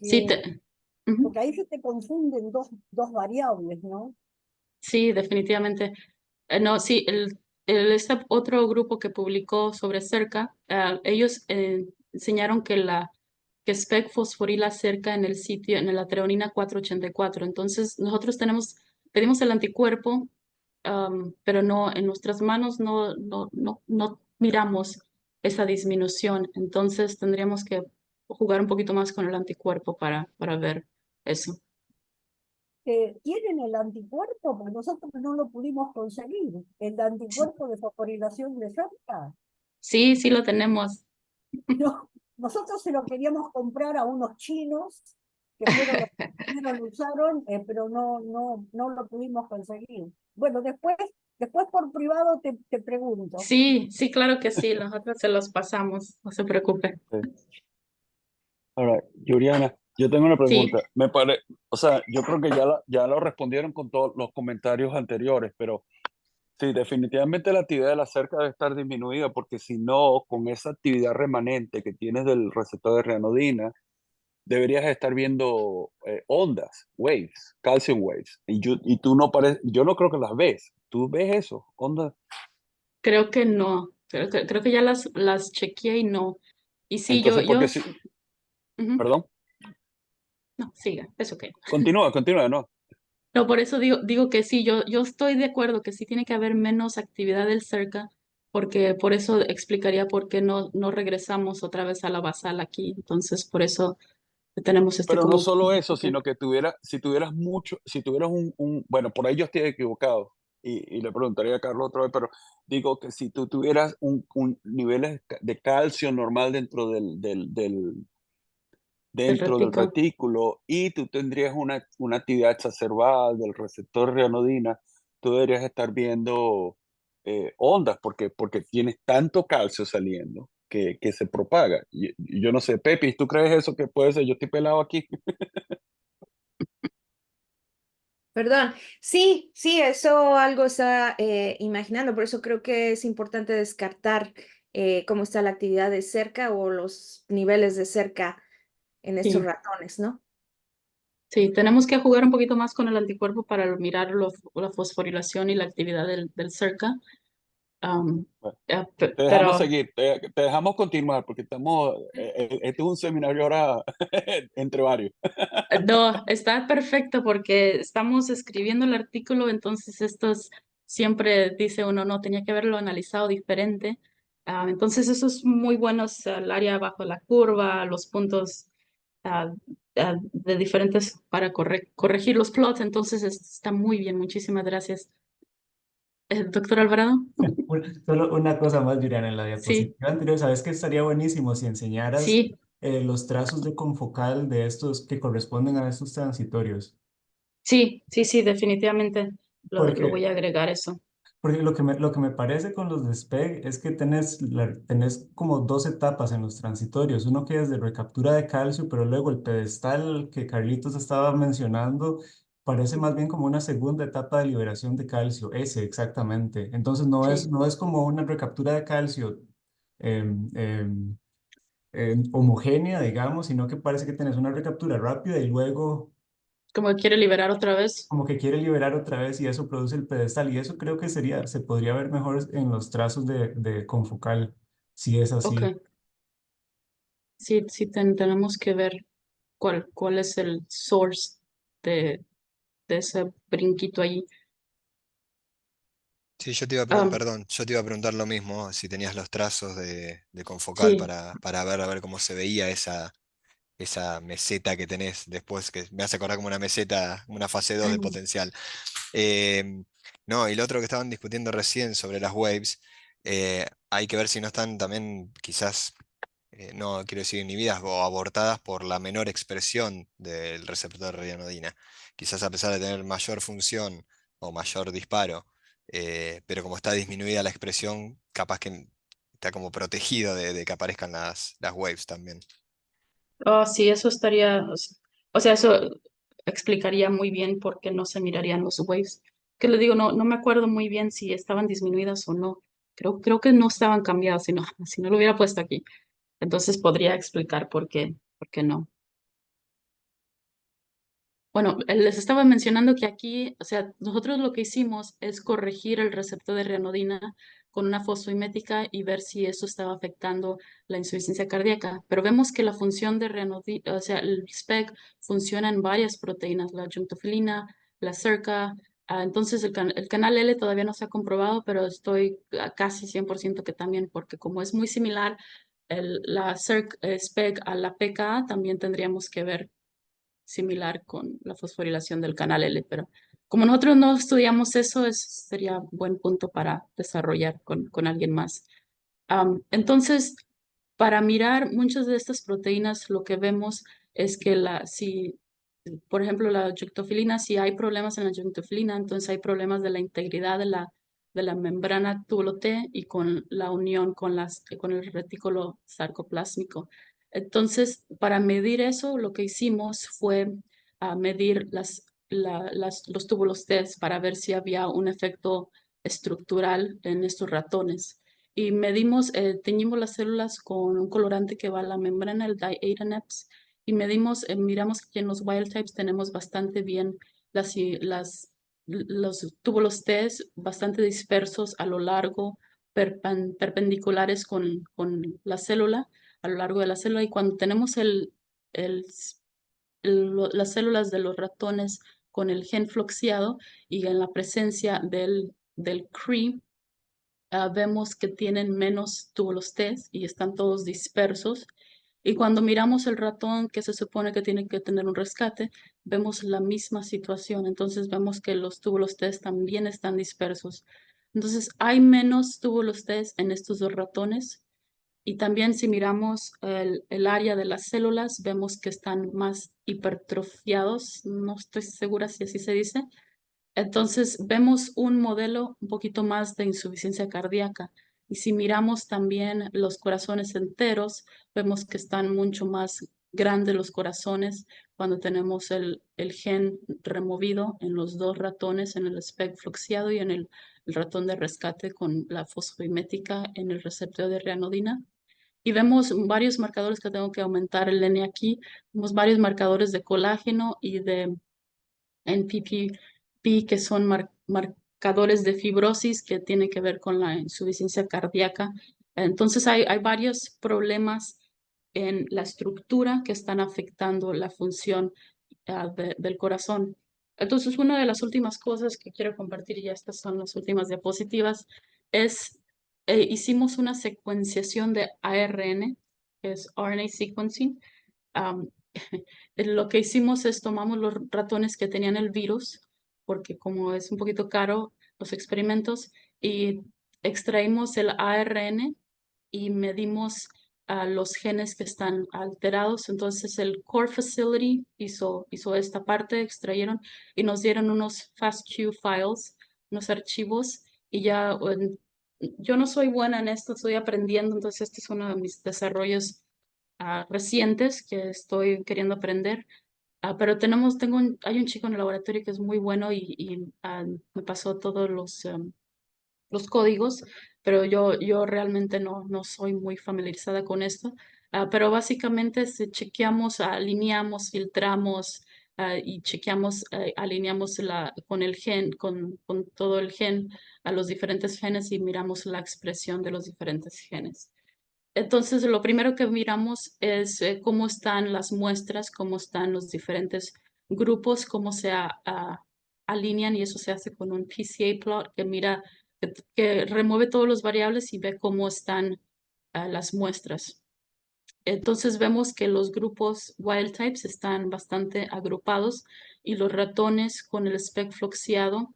Sí, porque, ujú. porque ahí se te confunden dos variables, ¿no? Sí, definitivamente. No, sí, este otro grupo que publicó sobre cerca, ellos enseñaron que SPEC fosforila cerca en el sitio, en la treonina 484. Entonces, nosotros pedimos el anticuerpo, pero no, en nuestras manos no miramos esa disminución. Entonces, tendríamos que jugar un poquito más con el anticuerpo para ver eso. Tienen el anticuerpo, porque nosotros no lo pudimos conseguir, el anticuerpo de fosforilación de cerca. Sí, sí lo tenemos. No, nosotros se lo queríamos comprar a unos chinos, que fueron los que primero lo usaron, pero no lo pudimos conseguir. Bueno, después por privado te pregunto. Sí, sí, claro que sí, nosotros se los pasamos, no se preocupe. Sí. Ahora, Yuriana, yo tengo una Sí, pregunta. O sea, yo creo que ya lo respondieron con todos los comentarios anteriores, pero sí, definitivamente la actividad de la cerca debe estar disminuida, porque si no, con esa actividad remanente que tienes del receptor de reanodina, deberías estar viendo ondas, waves, calcium waves, y tú no yo no creo que las ves. ¿Tú ves eso? Ondas. creo que no, creo que ya las chequeé y no. Y sí, Entonces, porque si, ujú, perdón, no, siga, es ok. continúa, ¿no? No, por eso digo que sí, yo estoy de acuerdo que sí tiene que haber menos actividad del cerca, porque por eso explicaría por qué no regresamos otra vez a la basal aquí. Entonces, por eso tenemos este Pero no como... solo eso, sino que si tuvieras mucho, si tuvieras bueno, por ahí yo estoy equivocado y le preguntaría a Carlos otra vez, pero digo que si tú tuvieras un niveles de calcio normal El dentro del retica. retículo y tú tendrías una actividad exacerbada del receptor reanodina, tú deberías estar viendo ondas porque tienes tanto calcio saliendo que se propaga. Y yo no sé, Pepi, ¿tú crees eso que puede ser? Yo estoy pelado aquí. Perdón, sí, sí, eso algo está imaginando, por eso creo que es importante descartar cómo está la actividad de cerca o los niveles de cerca en estos Sí, ratones, ¿no? sí, tenemos que jugar un poquito más con el anticuerpo para mirar la fosforilación y la actividad del cerca. Am, Bueno, pe- te dejamos pero seguir, te dejamos continuar porque estamos, este es un seminario ahora entre varios. no, está perfecto porque estamos escribiendo el artículo, entonces estos siempre dice uno, no, tenía que haberlo analizado diferente. Entonces eso es muy bueno, el área bajo la curva, los puntos ah, de diferentes para corregir los plots, entonces está muy bien, muchísimas gracias. Doctor Alvarado, Solo una cosa más, Juliana, en la sí, diapositiva anterior, ¿sabes que estaría buenísimo si enseñaras sí, los trazos de confocal de estos que corresponden a estos transitorios? sí, definitivamente lo voy Porque a agregar eso. Porque lo que me parece con los de SPEG es que tenés como dos etapas en los transitorios. Uno que es de recaptura de calcio, pero luego el pedestal que Carlitos estaba mencionando parece más bien como una segunda etapa de liberación de calcio. Ese, exactamente. Entonces Sí. no es como una recaptura de calcio homogénea, digamos, sino que parece que tenés una recaptura rápida y luego Como que quiere liberar otra vez. como que quiere liberar otra vez y eso produce el pedestal. Y eso creo que se podría ver mejor en los trazos de confocal, si es Ok, así. sí, tenemos que ver cuál es el source de, de ese brinquito allí. Sí, yo te iba a Am, perdón, yo te iba a preguntar lo mismo, si tenías los trazos de confocal sí, para ver a ver cómo se veía esa meseta que tenés después, que me hace acordar como una meseta, una fase 2 de mm, potencial. Em, no, y lo otro que estaban discutiendo recién sobre las waves, hay que ver si no están también quizás, no quiero decir inhibidas o abortadas por la menor expresión del receptor de ryanodina. Quizás a pesar de tener mayor función o mayor disparo, pero como está disminuida la expresión, capaz que está como protegido de que aparezcan las waves también. sí, eso estaría, o sea, eso explicaría muy bien por qué no se mirarían los waves. Que le digo, no me acuerdo muy bien si estaban disminuidas o no. Creo que no estaban cambiadas, si no lo hubiera puesto aquí. Entonces podría explicar por qué no. Bueno, les estaba mencionando que aquí, o sea, nosotros lo que hicimos es corregir el receptor de rianodina con una fosfoimética y ver si eso estaba afectando la insuficiencia cardíaca. Pero vemos que la función de rianodina, o sea, el SPEC funciona en varias proteínas, la juntofilina, la SERCA. Entonces, el canal L todavía no se ha comprobado, pero estoy casi 100% que también, porque como es muy similar la SPEC a la PKA, también tendríamos que ver similar con la fosforilación del canal L, pero como nosotros no estudiamos eso, sería buen punto para desarrollar con alguien más. Entonces, para mirar muchas de estas proteínas, lo que vemos es que si, por ejemplo, la juntofilina, si hay problemas en la juntofilina, entonces hay problemas de la integridad de la membrana túbulo T y con la unión con el retículo sarcoplásmico. Entonces, para medir eso, lo que hicimos fue medir los túbulos T para ver si había un efecto estructural en estos ratones y teñimos las células con un colorante que va a la membrana, el dye-8-NEPS, y miramos que en los wild types tenemos bastante bien los túbulos T bastante dispersos a lo largo, perpendiculares con la célula, a lo largo de la célula, y cuando tenemos el, las células de los ratones con el gen floxiado y en la presencia del CRE, vemos que tienen menos túbulos T y están todos dispersos. Y cuando miramos el ratón que se supone que tiene que tener un rescate, vemos la misma situación. Entonces vemos que los túbulos T también están dispersos. Entonces hay menos túbulos T en estos dos ratones. Y también si miramos el área de las células, vemos que están más hipertrofiados. No estoy segura si así se dice. Entonces vemos un modelo un poquito más de insuficiencia cardíaca. Y si miramos también los corazones enteros, vemos que están mucho más grandes los corazones cuando tenemos el gen removido en los dos ratones, en el SPEG fluxiado y en el ratón de rescate con la fosfodimética en el receptor de reanodina. Y vemos varios marcadores que tengo que aumentar el N aquí. Vemos varios marcadores de colágeno y de NPP, que son marcadores de fibrosis que tienen que ver con la insuficiencia cardíaca. Entonces hay varios problemas en la estructura que están afectando la función del corazón. Entonces, una de las últimas cosas que quiero compartir, y ya estas son las últimas diapositivas, es hicimos una secuenciación de ARN, que es RNA sequencing. Um, lo que hicimos es tomamos los ratones que tenían el virus, porque como es un poquito caro los experimentos, y extraímos el ARN y medimos los genes que están alterados. Entonces el Core Facility hizo esta parte, extrayeron y nos dieron unos FASTQ files, unos archivos, y ya yo no soy buena en esto, estoy aprendiendo, entonces este es uno de mis desarrollos recientes que estoy queriendo aprender. Pero hay un chico en el laboratorio que es muy bueno y me pasó todos los códigos, pero yo realmente no soy muy familiarizada con esto. Pero básicamente chequeamos, alineamos, filtramos y chequeamos, alineamos con el gen, con todo el gen a los diferentes genes y miramos la expresión de los diferentes genes. Entonces, lo primero que miramos es cómo están las muestras, cómo están los diferentes grupos, cómo se alinean, y eso se hace con un PCA plot que mira, que remueve todos los variables y ve cómo están las muestras. Entonces vemos que los grupos wild types están bastante agrupados y los ratones con el SPEC fluxiado,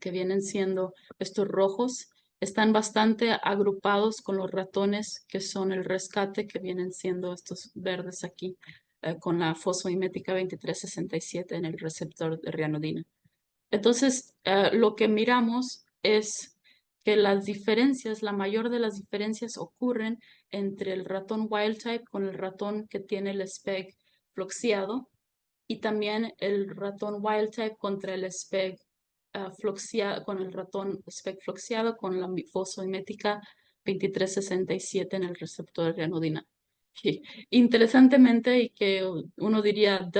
que vienen siendo estos rojos, están bastante agrupados con los ratones que son el rescate, que vienen siendo estos verdes aquí, con la fosfodimética 2367 en el receptor de reanodina. Entonces, lo que miramos es que las diferencias, la mayor de las diferencias ocurren entre el ratón wild type con el ratón que tiene el SPEG fluxiado, y también el ratón wild type contra el SPEG con el ratón SPEG fluxiado con la fosfodimética 2367 en el receptor de reanodina. Interesantemente, y que uno diría,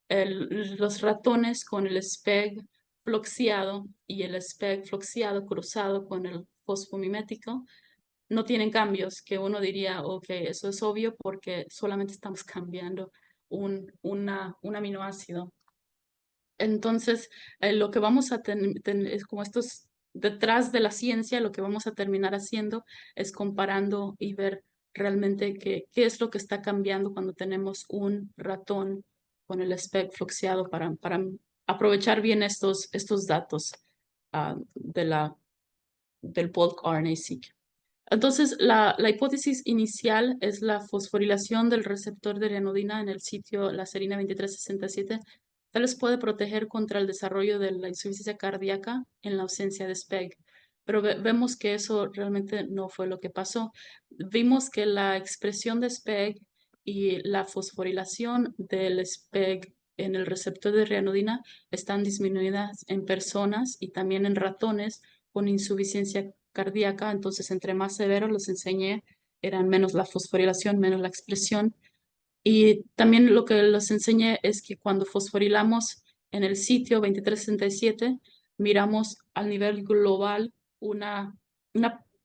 los ratones con el SPEG fluxiado y el SPEG fluxiado cruzado con el fosfomimético no tienen cambios, que uno diría, ok, eso es obvio porque solamente estamos cambiando un aminoácido. Entonces, lo que vamos a tener es como estos, detrás de la ciencia, lo que vamos a terminar haciendo es comparando y ver realmente qué es lo que está cambiando cuando tenemos un ratón con el SPEC fluxiado para aprovechar bien estos datos del bulk RNA-seq. Entonces, la hipótesis inicial es la fosforilación del receptor de reanodina en el sitio la serina 2367. Tal vez puede proteger contra el desarrollo de la insuficiencia cardíaca en la ausencia de SPEG. Pero vemos que eso realmente no fue lo que pasó. Vimos que la expresión de SPEG y la fosforilación del SPEG en el receptor de reanodina están disminuidas en personas y también en ratones con insuficiencia cardíaca. Entonces, entre más severos los enseñé, eran menos la fosforilación, menos la expresión. Y también lo que les enseñé es que cuando fosforilamos en el sitio 2367, miramos al nivel global una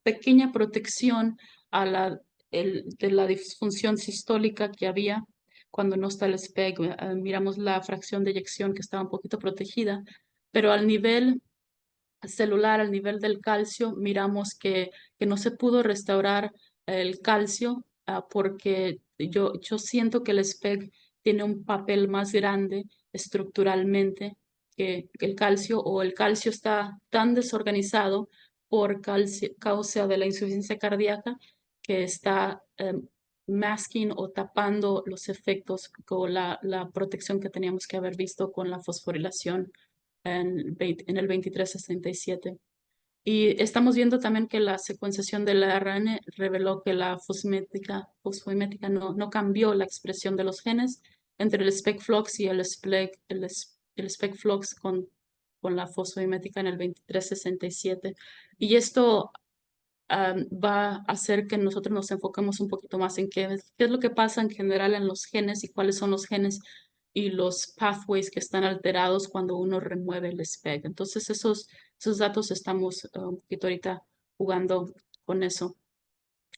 pequeña protección de la disfunción sistólica que había cuando no está el SPEG. Miramos la fracción de eyección que estaba un poquito protegida, pero al nivel celular al nivel del calcio, miramos que no se pudo restaurar el calcio porque yo siento que el SPEG tiene un papel más grande estructuralmente que el calcio, o el calcio está tan desorganizado por causa de la insuficiencia cardíaca que está masking o tapando los efectos con la protección que teníamos que haber visto con la fosforilación en el 2367. Y estamos viendo también que la secuenciación del ARN reveló que la fosfomimética no cambió la expresión de los genes entre el SPECFLOX y el SPECFLOX con la fosfomimética en el 2367. Y esto va a hacer que nosotros nos enfoquemos un poquito más en qué es lo que pasa en general en los genes y cuáles son los genes y los pathways que están alterados cuando uno remueve el SPEG. Entonces esos datos estamos un poquito ahorita jugando con eso.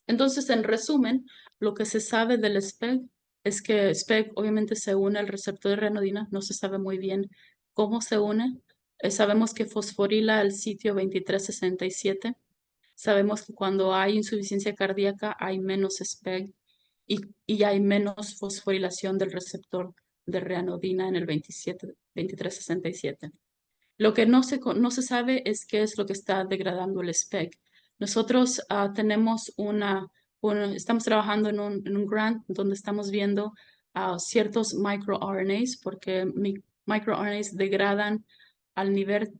Entonces, en resumen, lo que se sabe del SPEG es que SPEG obviamente se une al receptor de renodina, no se sabe muy bien cómo se une. Sabemos que fosforila el sitio 2367. Sabemos que cuando hay insuficiencia cardíaca hay menos SPEG y hay menos fosforilación del receptor de reanodina en el 2367. Lo que no se sabe es qué es lo que está degradando el SPEG. Nosotros tenemos estamos trabajando en un grant donde estamos viendo ciertos microRNAs, porque microRNAs degradan al nivel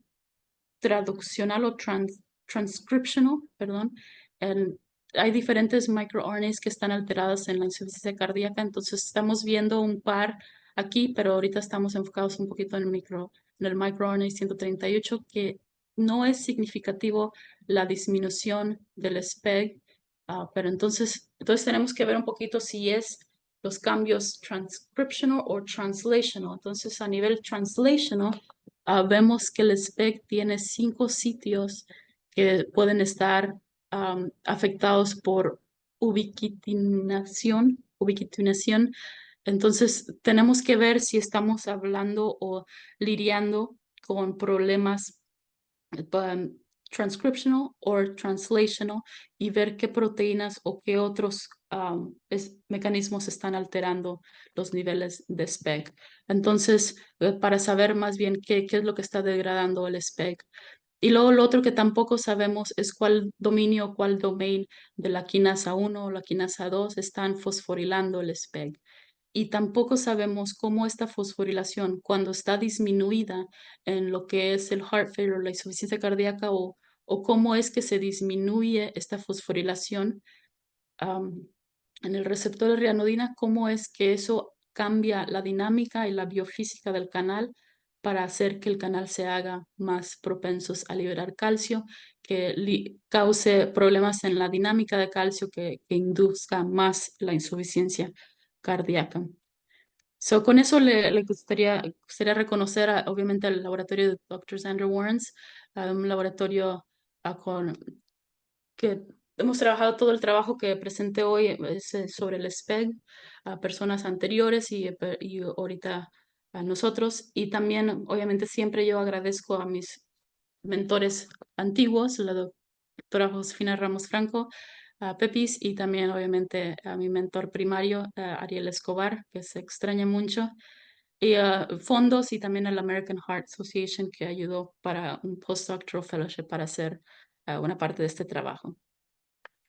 traduccional o transcriptional, perdón. Hay diferentes microRNAs que están alteradas en la insuficiencia cardíaca, entonces estamos viendo un par aquí, pero ahorita estamos enfocados un poquito en el microRNA 138, que no es significativo la disminución del SPEG, pero entonces tenemos que ver un poquito si es los cambios transcriptional o translational. Entonces, a nivel translational, vemos que el SPEG tiene 5 sitios que pueden estar afectados por ubiquitinación. Entonces, tenemos que ver si estamos hablando o lidiando con problemas transcriptional o translational y ver qué proteínas o qué otros mecanismos están alterando los niveles de SPEG. Entonces, para saber más bien qué es lo que está degradando el SPEG. Y luego lo otro que tampoco sabemos es cuál dominio, cuál domain de la quinasa 1 o la quinasa 2 están fosforilando el SPEG. Y tampoco sabemos cómo esta fosforilación, cuando está disminuida en lo que es el heart failure, la insuficiencia cardíaca, o cómo es que se disminuye esta fosforilación en el receptor de reanodina, cómo es que eso cambia la dinámica y la biofísica del canal para hacer que el canal se haga más propensos a liberar calcio, que cause problemas en la dinámica de calcio, que induzca más la insuficiencia cardíaca. Con eso le gustaría reconocer obviamente al laboratorio de Dr. Xander Warrens, un laboratorio que hemos trabajado todo el trabajo que presenté hoy sobre el SPEG a personas anteriores y ahorita a nosotros. Y también, obviamente, siempre yo agradezco a mis mentores antiguos, la doctora Josefina Ramos Franco, a Pepis, y también, obviamente, a mi mentor primario, Ariel Escobar, que se extraña mucho, y fondos, y también a la American Heart Association, que ayudó para un postdoctoral fellowship para hacer una parte de este trabajo.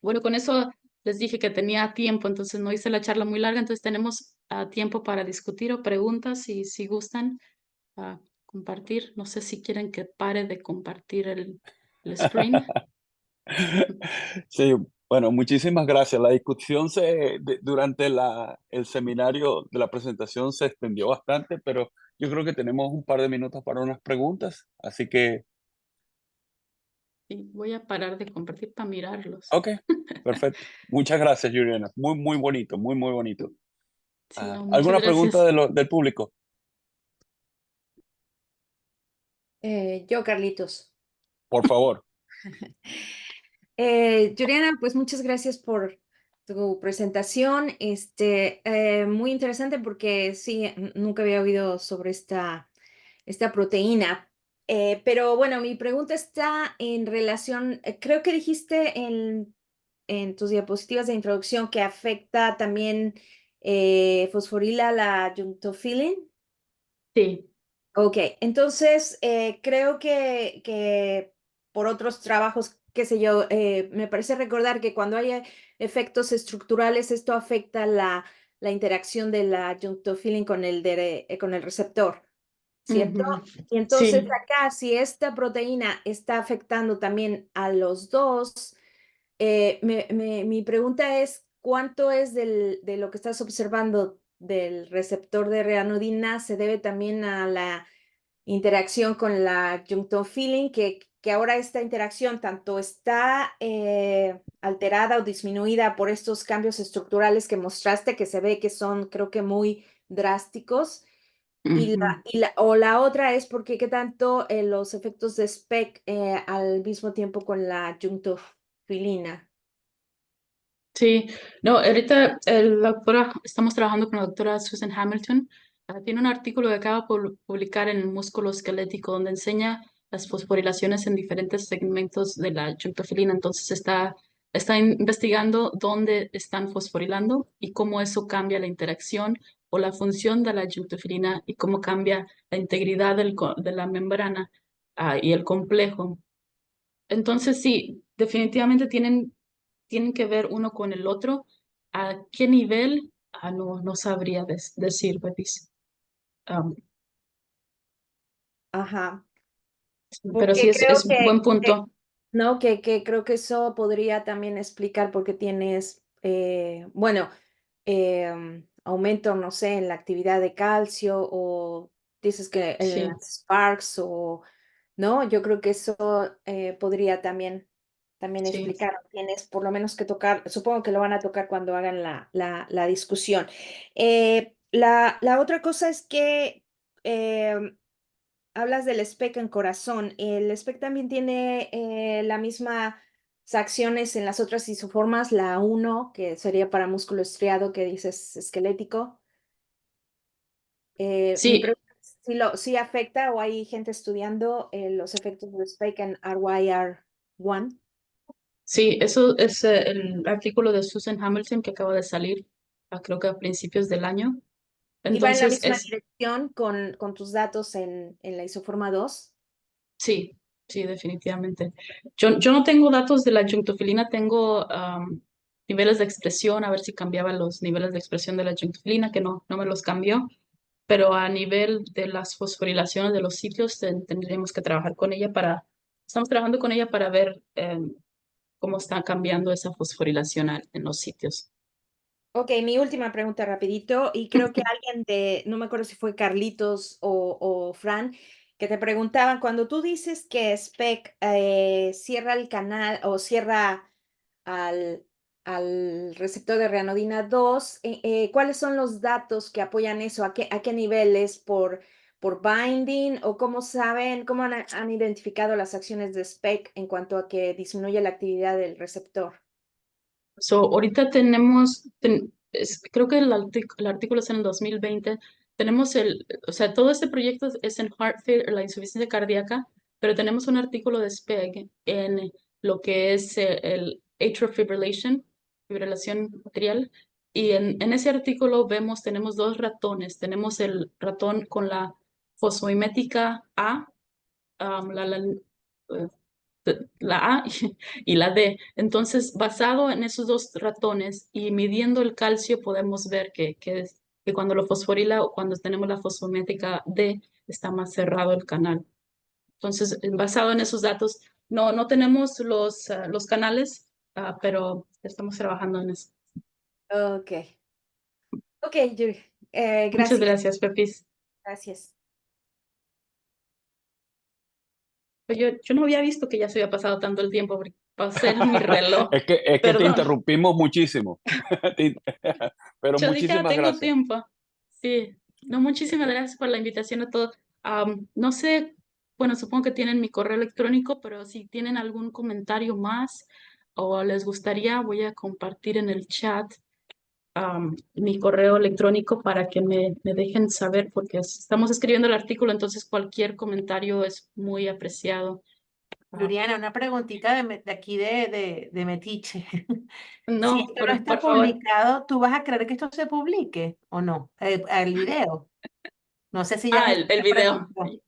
Bueno, con eso les dije que tenía tiempo, entonces no hice la charla muy larga, entonces tenemos tiempo para discutir o preguntas, y si gustan compartir. No sé si quieren que pare de compartir el screen. Sí, bueno, muchísimas gracias. La discusión durante el seminario de la presentación se extendió bastante, pero yo creo que tenemos un par de minutos para unas preguntas, así que, Sí, voy a parar de compartir para mirarlos. ok, perfecto. Muchas gracias, Juliana. Muy, muy bonito, muy, muy bonito. Sí, no, muchas ¿Alguna pregunta gracias. del público? Yo, Carlitos. Por favor. Juliana, pues muchas gracias por tu presentación. Muy interesante porque sí, nunca había oído sobre esta proteína. Pero bueno, mi pregunta está en relación, creo que dijiste en tus diapositivas de introducción que afecta también fosforila la junctofilin. Sí. Ok, entonces creo que por otros trabajos, qué sé yo, me parece recordar que cuando hay efectos estructurales, esto afecta la interacción de la junctofilin con con el receptor, ¿cierto? Ujú. Y entonces Sí. acá, si esta proteína está afectando también a los dos, mi pregunta es, ¿cuánto es de lo que estás observando del receptor de reanodina se debe también a la interacción con la junctofilin, que ahora esta interacción tanto está alterada o disminuida por estos cambios estructurales que mostraste, que se ve que son, creo que muy drásticos, Ujú. o la otra es porque qué tanto los efectos de SPEC al mismo tiempo con la junctofilina. Sí, no, ahorita estamos trabajando con la doctora Susan Hamilton. Tiene un artículo que acaba de publicar en el Músculo Esquelético donde enseña las fosforilaciones en diferentes segmentos de la junctofilina. Entonces está investigando dónde están fosforilando y cómo eso cambia la interacción o la función de la junctofilina y cómo cambia la integridad de la membrana y el complejo. Entonces, sí, definitivamente tienen que ver uno con el otro. ¿A qué nivel? No sabría decir, Betis. Um, Ajá, pero sí porque creo es buen punto. ¿no? Que creo que eso podría también explicar por qué tienes, bueno, aumento, no sé, en la actividad de calcio o dices que en Sí, las Sparks o, ¿no? Yo creo que eso podría también sí. explicar. Tienes por lo menos que tocar, supongo que lo van a tocar cuando hagan la discusión. La otra cosa es que hablas del SPEC en corazón. ¿El SPEC también tiene las mismas acciones en las otras isoformas? La uno que sería para músculo estriado, que dices esquelético. Mi Sí, pregunta es si afecta o hay gente estudiando los efectos del SPEC en RYR1. sí, eso es el artículo de Susan Hamilton que acaba de salir, creo que a principios del año. ¿Y va en la Entonces, misma dirección con tus datos en la isoforma 2? sí, sí, definitivamente. Yo no tengo datos de la junctofilina, tengo niveles de expresión, a ver si cambiaba los niveles de expresión de la junctofilina, que no me los cambió, pero a nivel de las fosforilaciones de los sitios tendríamos que trabajar con ella estamos trabajando con ella para ver cómo está cambiando esa fosforilación en los sitios. Ok, mi última pregunta rapidito, y creo que alguien no me acuerdo si fue Carlitos o Fran, que te preguntaban, cuando tú dices que SPEC cierra el canal o cierra al, al receptor de reanodina 2, ¿cuáles son los datos que apoyan eso? A qué niveles? ¿Por binding? ¿O cómo saben, cómo han identificado las acciones de SPEC en cuanto a que disminuye la actividad del receptor? Ahorita creo que el artículo es en el 2020. Tenemos o sea, todo este proyecto es en heart failure, la insuficiencia cardíaca, pero tenemos un artículo de SPEG en lo que es el atrial fibrillation, fibrilación atrial. Y en ese artículo tenemos dos ratones. Tenemos el ratón con la fosfomimética A, la A y la D. Entonces, basado en esos dos ratones y midiendo el calcio, podemos ver que cuando lo fosforila o cuando tenemos la fosfométrica D, está más cerrado el canal. Entonces, basado en esos datos, no tenemos los canales, pero estamos trabajando en eso. Ok, ok, Yuri. Muchas Gracias, gracias, Pepis. gracias. Yo no había visto que ya se había pasado tanto el tiempo, porque pasé mi reloj. Es que te Perdón. interrumpimos muchísimo. Te- Pero Yo dije, muchísimas tengo gracias. tiempo. Sí, no, muchísimas gracias por la invitación a todos. No sé, bueno, supongo que tienen mi correo electrónico, pero si tienen algún comentario más o les gustaría, voy a compartir en el chat mi correo electrónico para que me dejen saber, porque estamos escribiendo el artículo, entonces cualquier comentario es muy apreciado. Juliana, una preguntita de aquí de Metiche. Si No, esto no está por favor. publicado, ¿tú vas a creer que esto se publique o no? El video. No sé si ya has hecho El esa video. pregunta.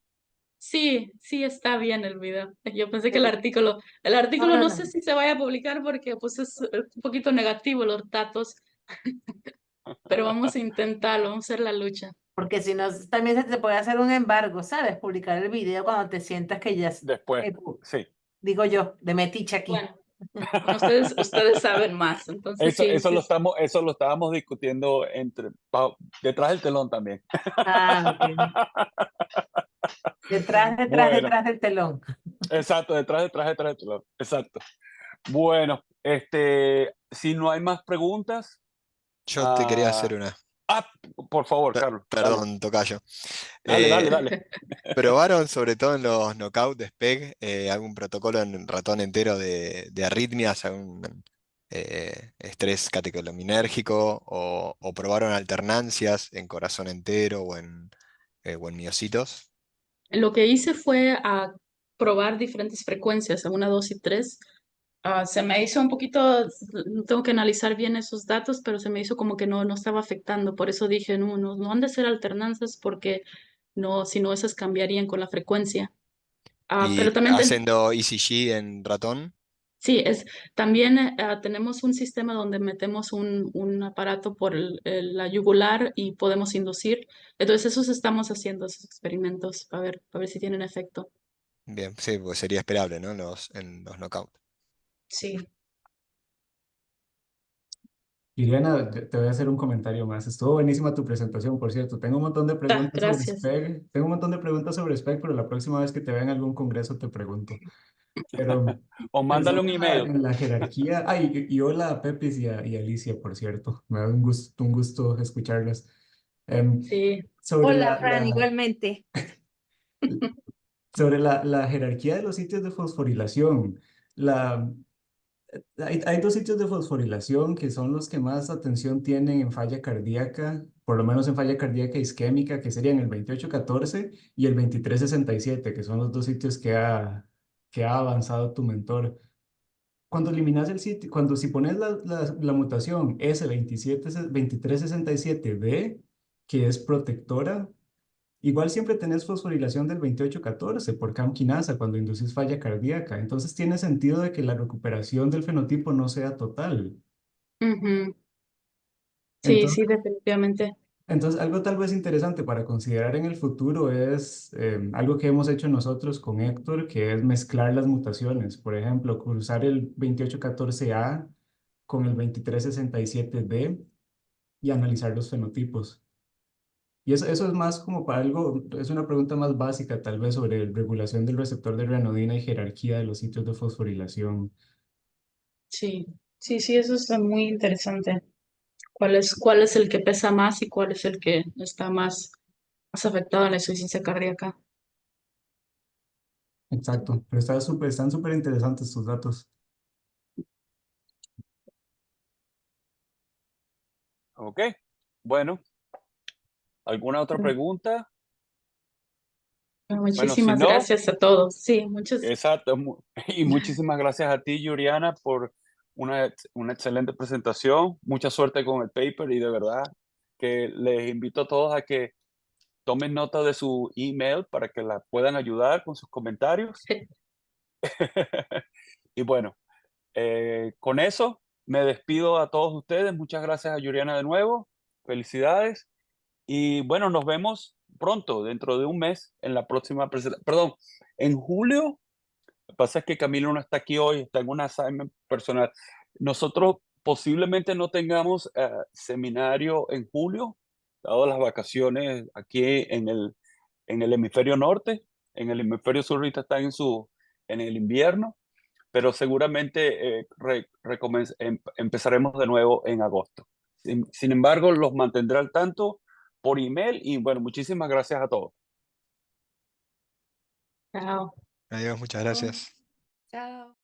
Sí, sí está bien el video. Yo pensé que Sí. el artículo no, no no. sé si se vaya a publicar porque pues es un poquito negativo los datos, pero vamos a intentarlo, vamos a hacer la lucha. Porque si no, también se te puede hacer un embargo, ¿sabes? Publicar el video cuando te sientas que ya Después, sí. digo yo, de Metiche aquí. Bueno, ustedes saben más, entonces sí. Eso lo estábamos discutiendo detrás del telón también. Ah, ok. Detrás Bueno, del telón. exacto, detrás del telón. Exacto. Bueno, si no hay más preguntas. Yo te quería hacer una. Por favor, Carlos. Perdón, tocayo. Dale. ¿Probaron, sobre todo en los knockout de SPEG, algún protocolo en ratón entero de arritmias, algún estrés catecolinérgico, o probaron alternancias en corazón entero o en miocitos? Lo que hice fue probar diferentes frecuencias, a 1, 2 y 3. Se me hizo un poquito, tengo que analizar bien esos datos, pero se me hizo como que no estaba afectando. Por eso dije, no han de ser alternanzas porque si no, esas cambiarían con la frecuencia. ¿Y Pero también haciendo ECG en ratón? sí, también tenemos un sistema donde metemos un aparato por la yugular y podemos inducir. Entonces, estamos haciendo esos experimentos para ver si tienen efecto. Bien, sí, pues sería esperable, ¿no? En los knockout. Sí. Juliana, te voy a hacer un comentario más. Estuvo buenísima tu presentación, por cierto. Tengo un montón de preguntas sobre Gracias. SPEG. Tengo un montón de preguntas sobre SPEG, pero la próxima vez que te vea en algún congreso te pregunto. Pero O mándale un pensando email. en la jerarquía. Y hola a Pepis y a Alicia, por cierto. Me da un gusto escucharlas. Sí. Sobre Hola, Fran, igualmente. sobre la jerarquía de los sitios de fosforilación. Hay dos sitios de fosforilación que son los que más atención tienen en falla cardíaca, por lo menos en falla cardíaca isquémica, que serían el 2814 y el 2367, que son los dos sitios que ha avanzado tu mentor. Cuando eliminas el sitio, si pones la mutación S2367B, que es protectora, igual siempre tenés fosforilación del 2814 por CAM quinasa cuando inducís falla cardíaca. Entonces tiene sentido de que la recuperación del fenotipo no sea total. Ujú. Sí, Entonces, sí, definitivamente. entonces, algo tal vez interesante para considerar en el futuro es algo que hemos hecho nosotros con Héctor, que es mezclar las mutaciones. Por ejemplo, cruzar el 2814A con el 2367B y analizar los fenotipos. Y eso es más como para algo, es una pregunta más básica tal vez sobre regulación del receptor de ranodina y jerarquía de los sitios de fosforilación. Sí, eso es muy interesante. ¿Cuál es el que pesa más y cuál es el que está más afectado en la insuficiencia cardíaca? Exacto, pero están súper interesantes tus datos. Ok, bueno. ¿Alguna otra pregunta? Bueno, si Muchísimas no, gracias a todos. Sí, exacto. Y muchísimas gracias a ti, Juliana, por una excelente presentación. Mucha suerte con el paper y de verdad que les invito a todos a que tomen nota de su email para que la puedan ayudar con sus comentarios. Y bueno, con eso me despido a todos ustedes. Muchas gracias a Juliana de nuevo. Felicidades. Y bueno, nos vemos pronto, dentro de un mes, en la próxima presentación. Perdón, en julio. Lo que pasa es que Camilo no está aquí hoy, está en un assignment personal. Nosotros posiblemente no tengamos seminario en julio, dado las vacaciones aquí en el hemisferio norte. En el hemisferio sur ahorita están en el invierno, pero seguramente empezaremos de nuevo en agosto. Sin embargo, los mantendré al tanto por email y bueno, muchísimas gracias a todos. Chao. Adiós, muchas gracias. Chao.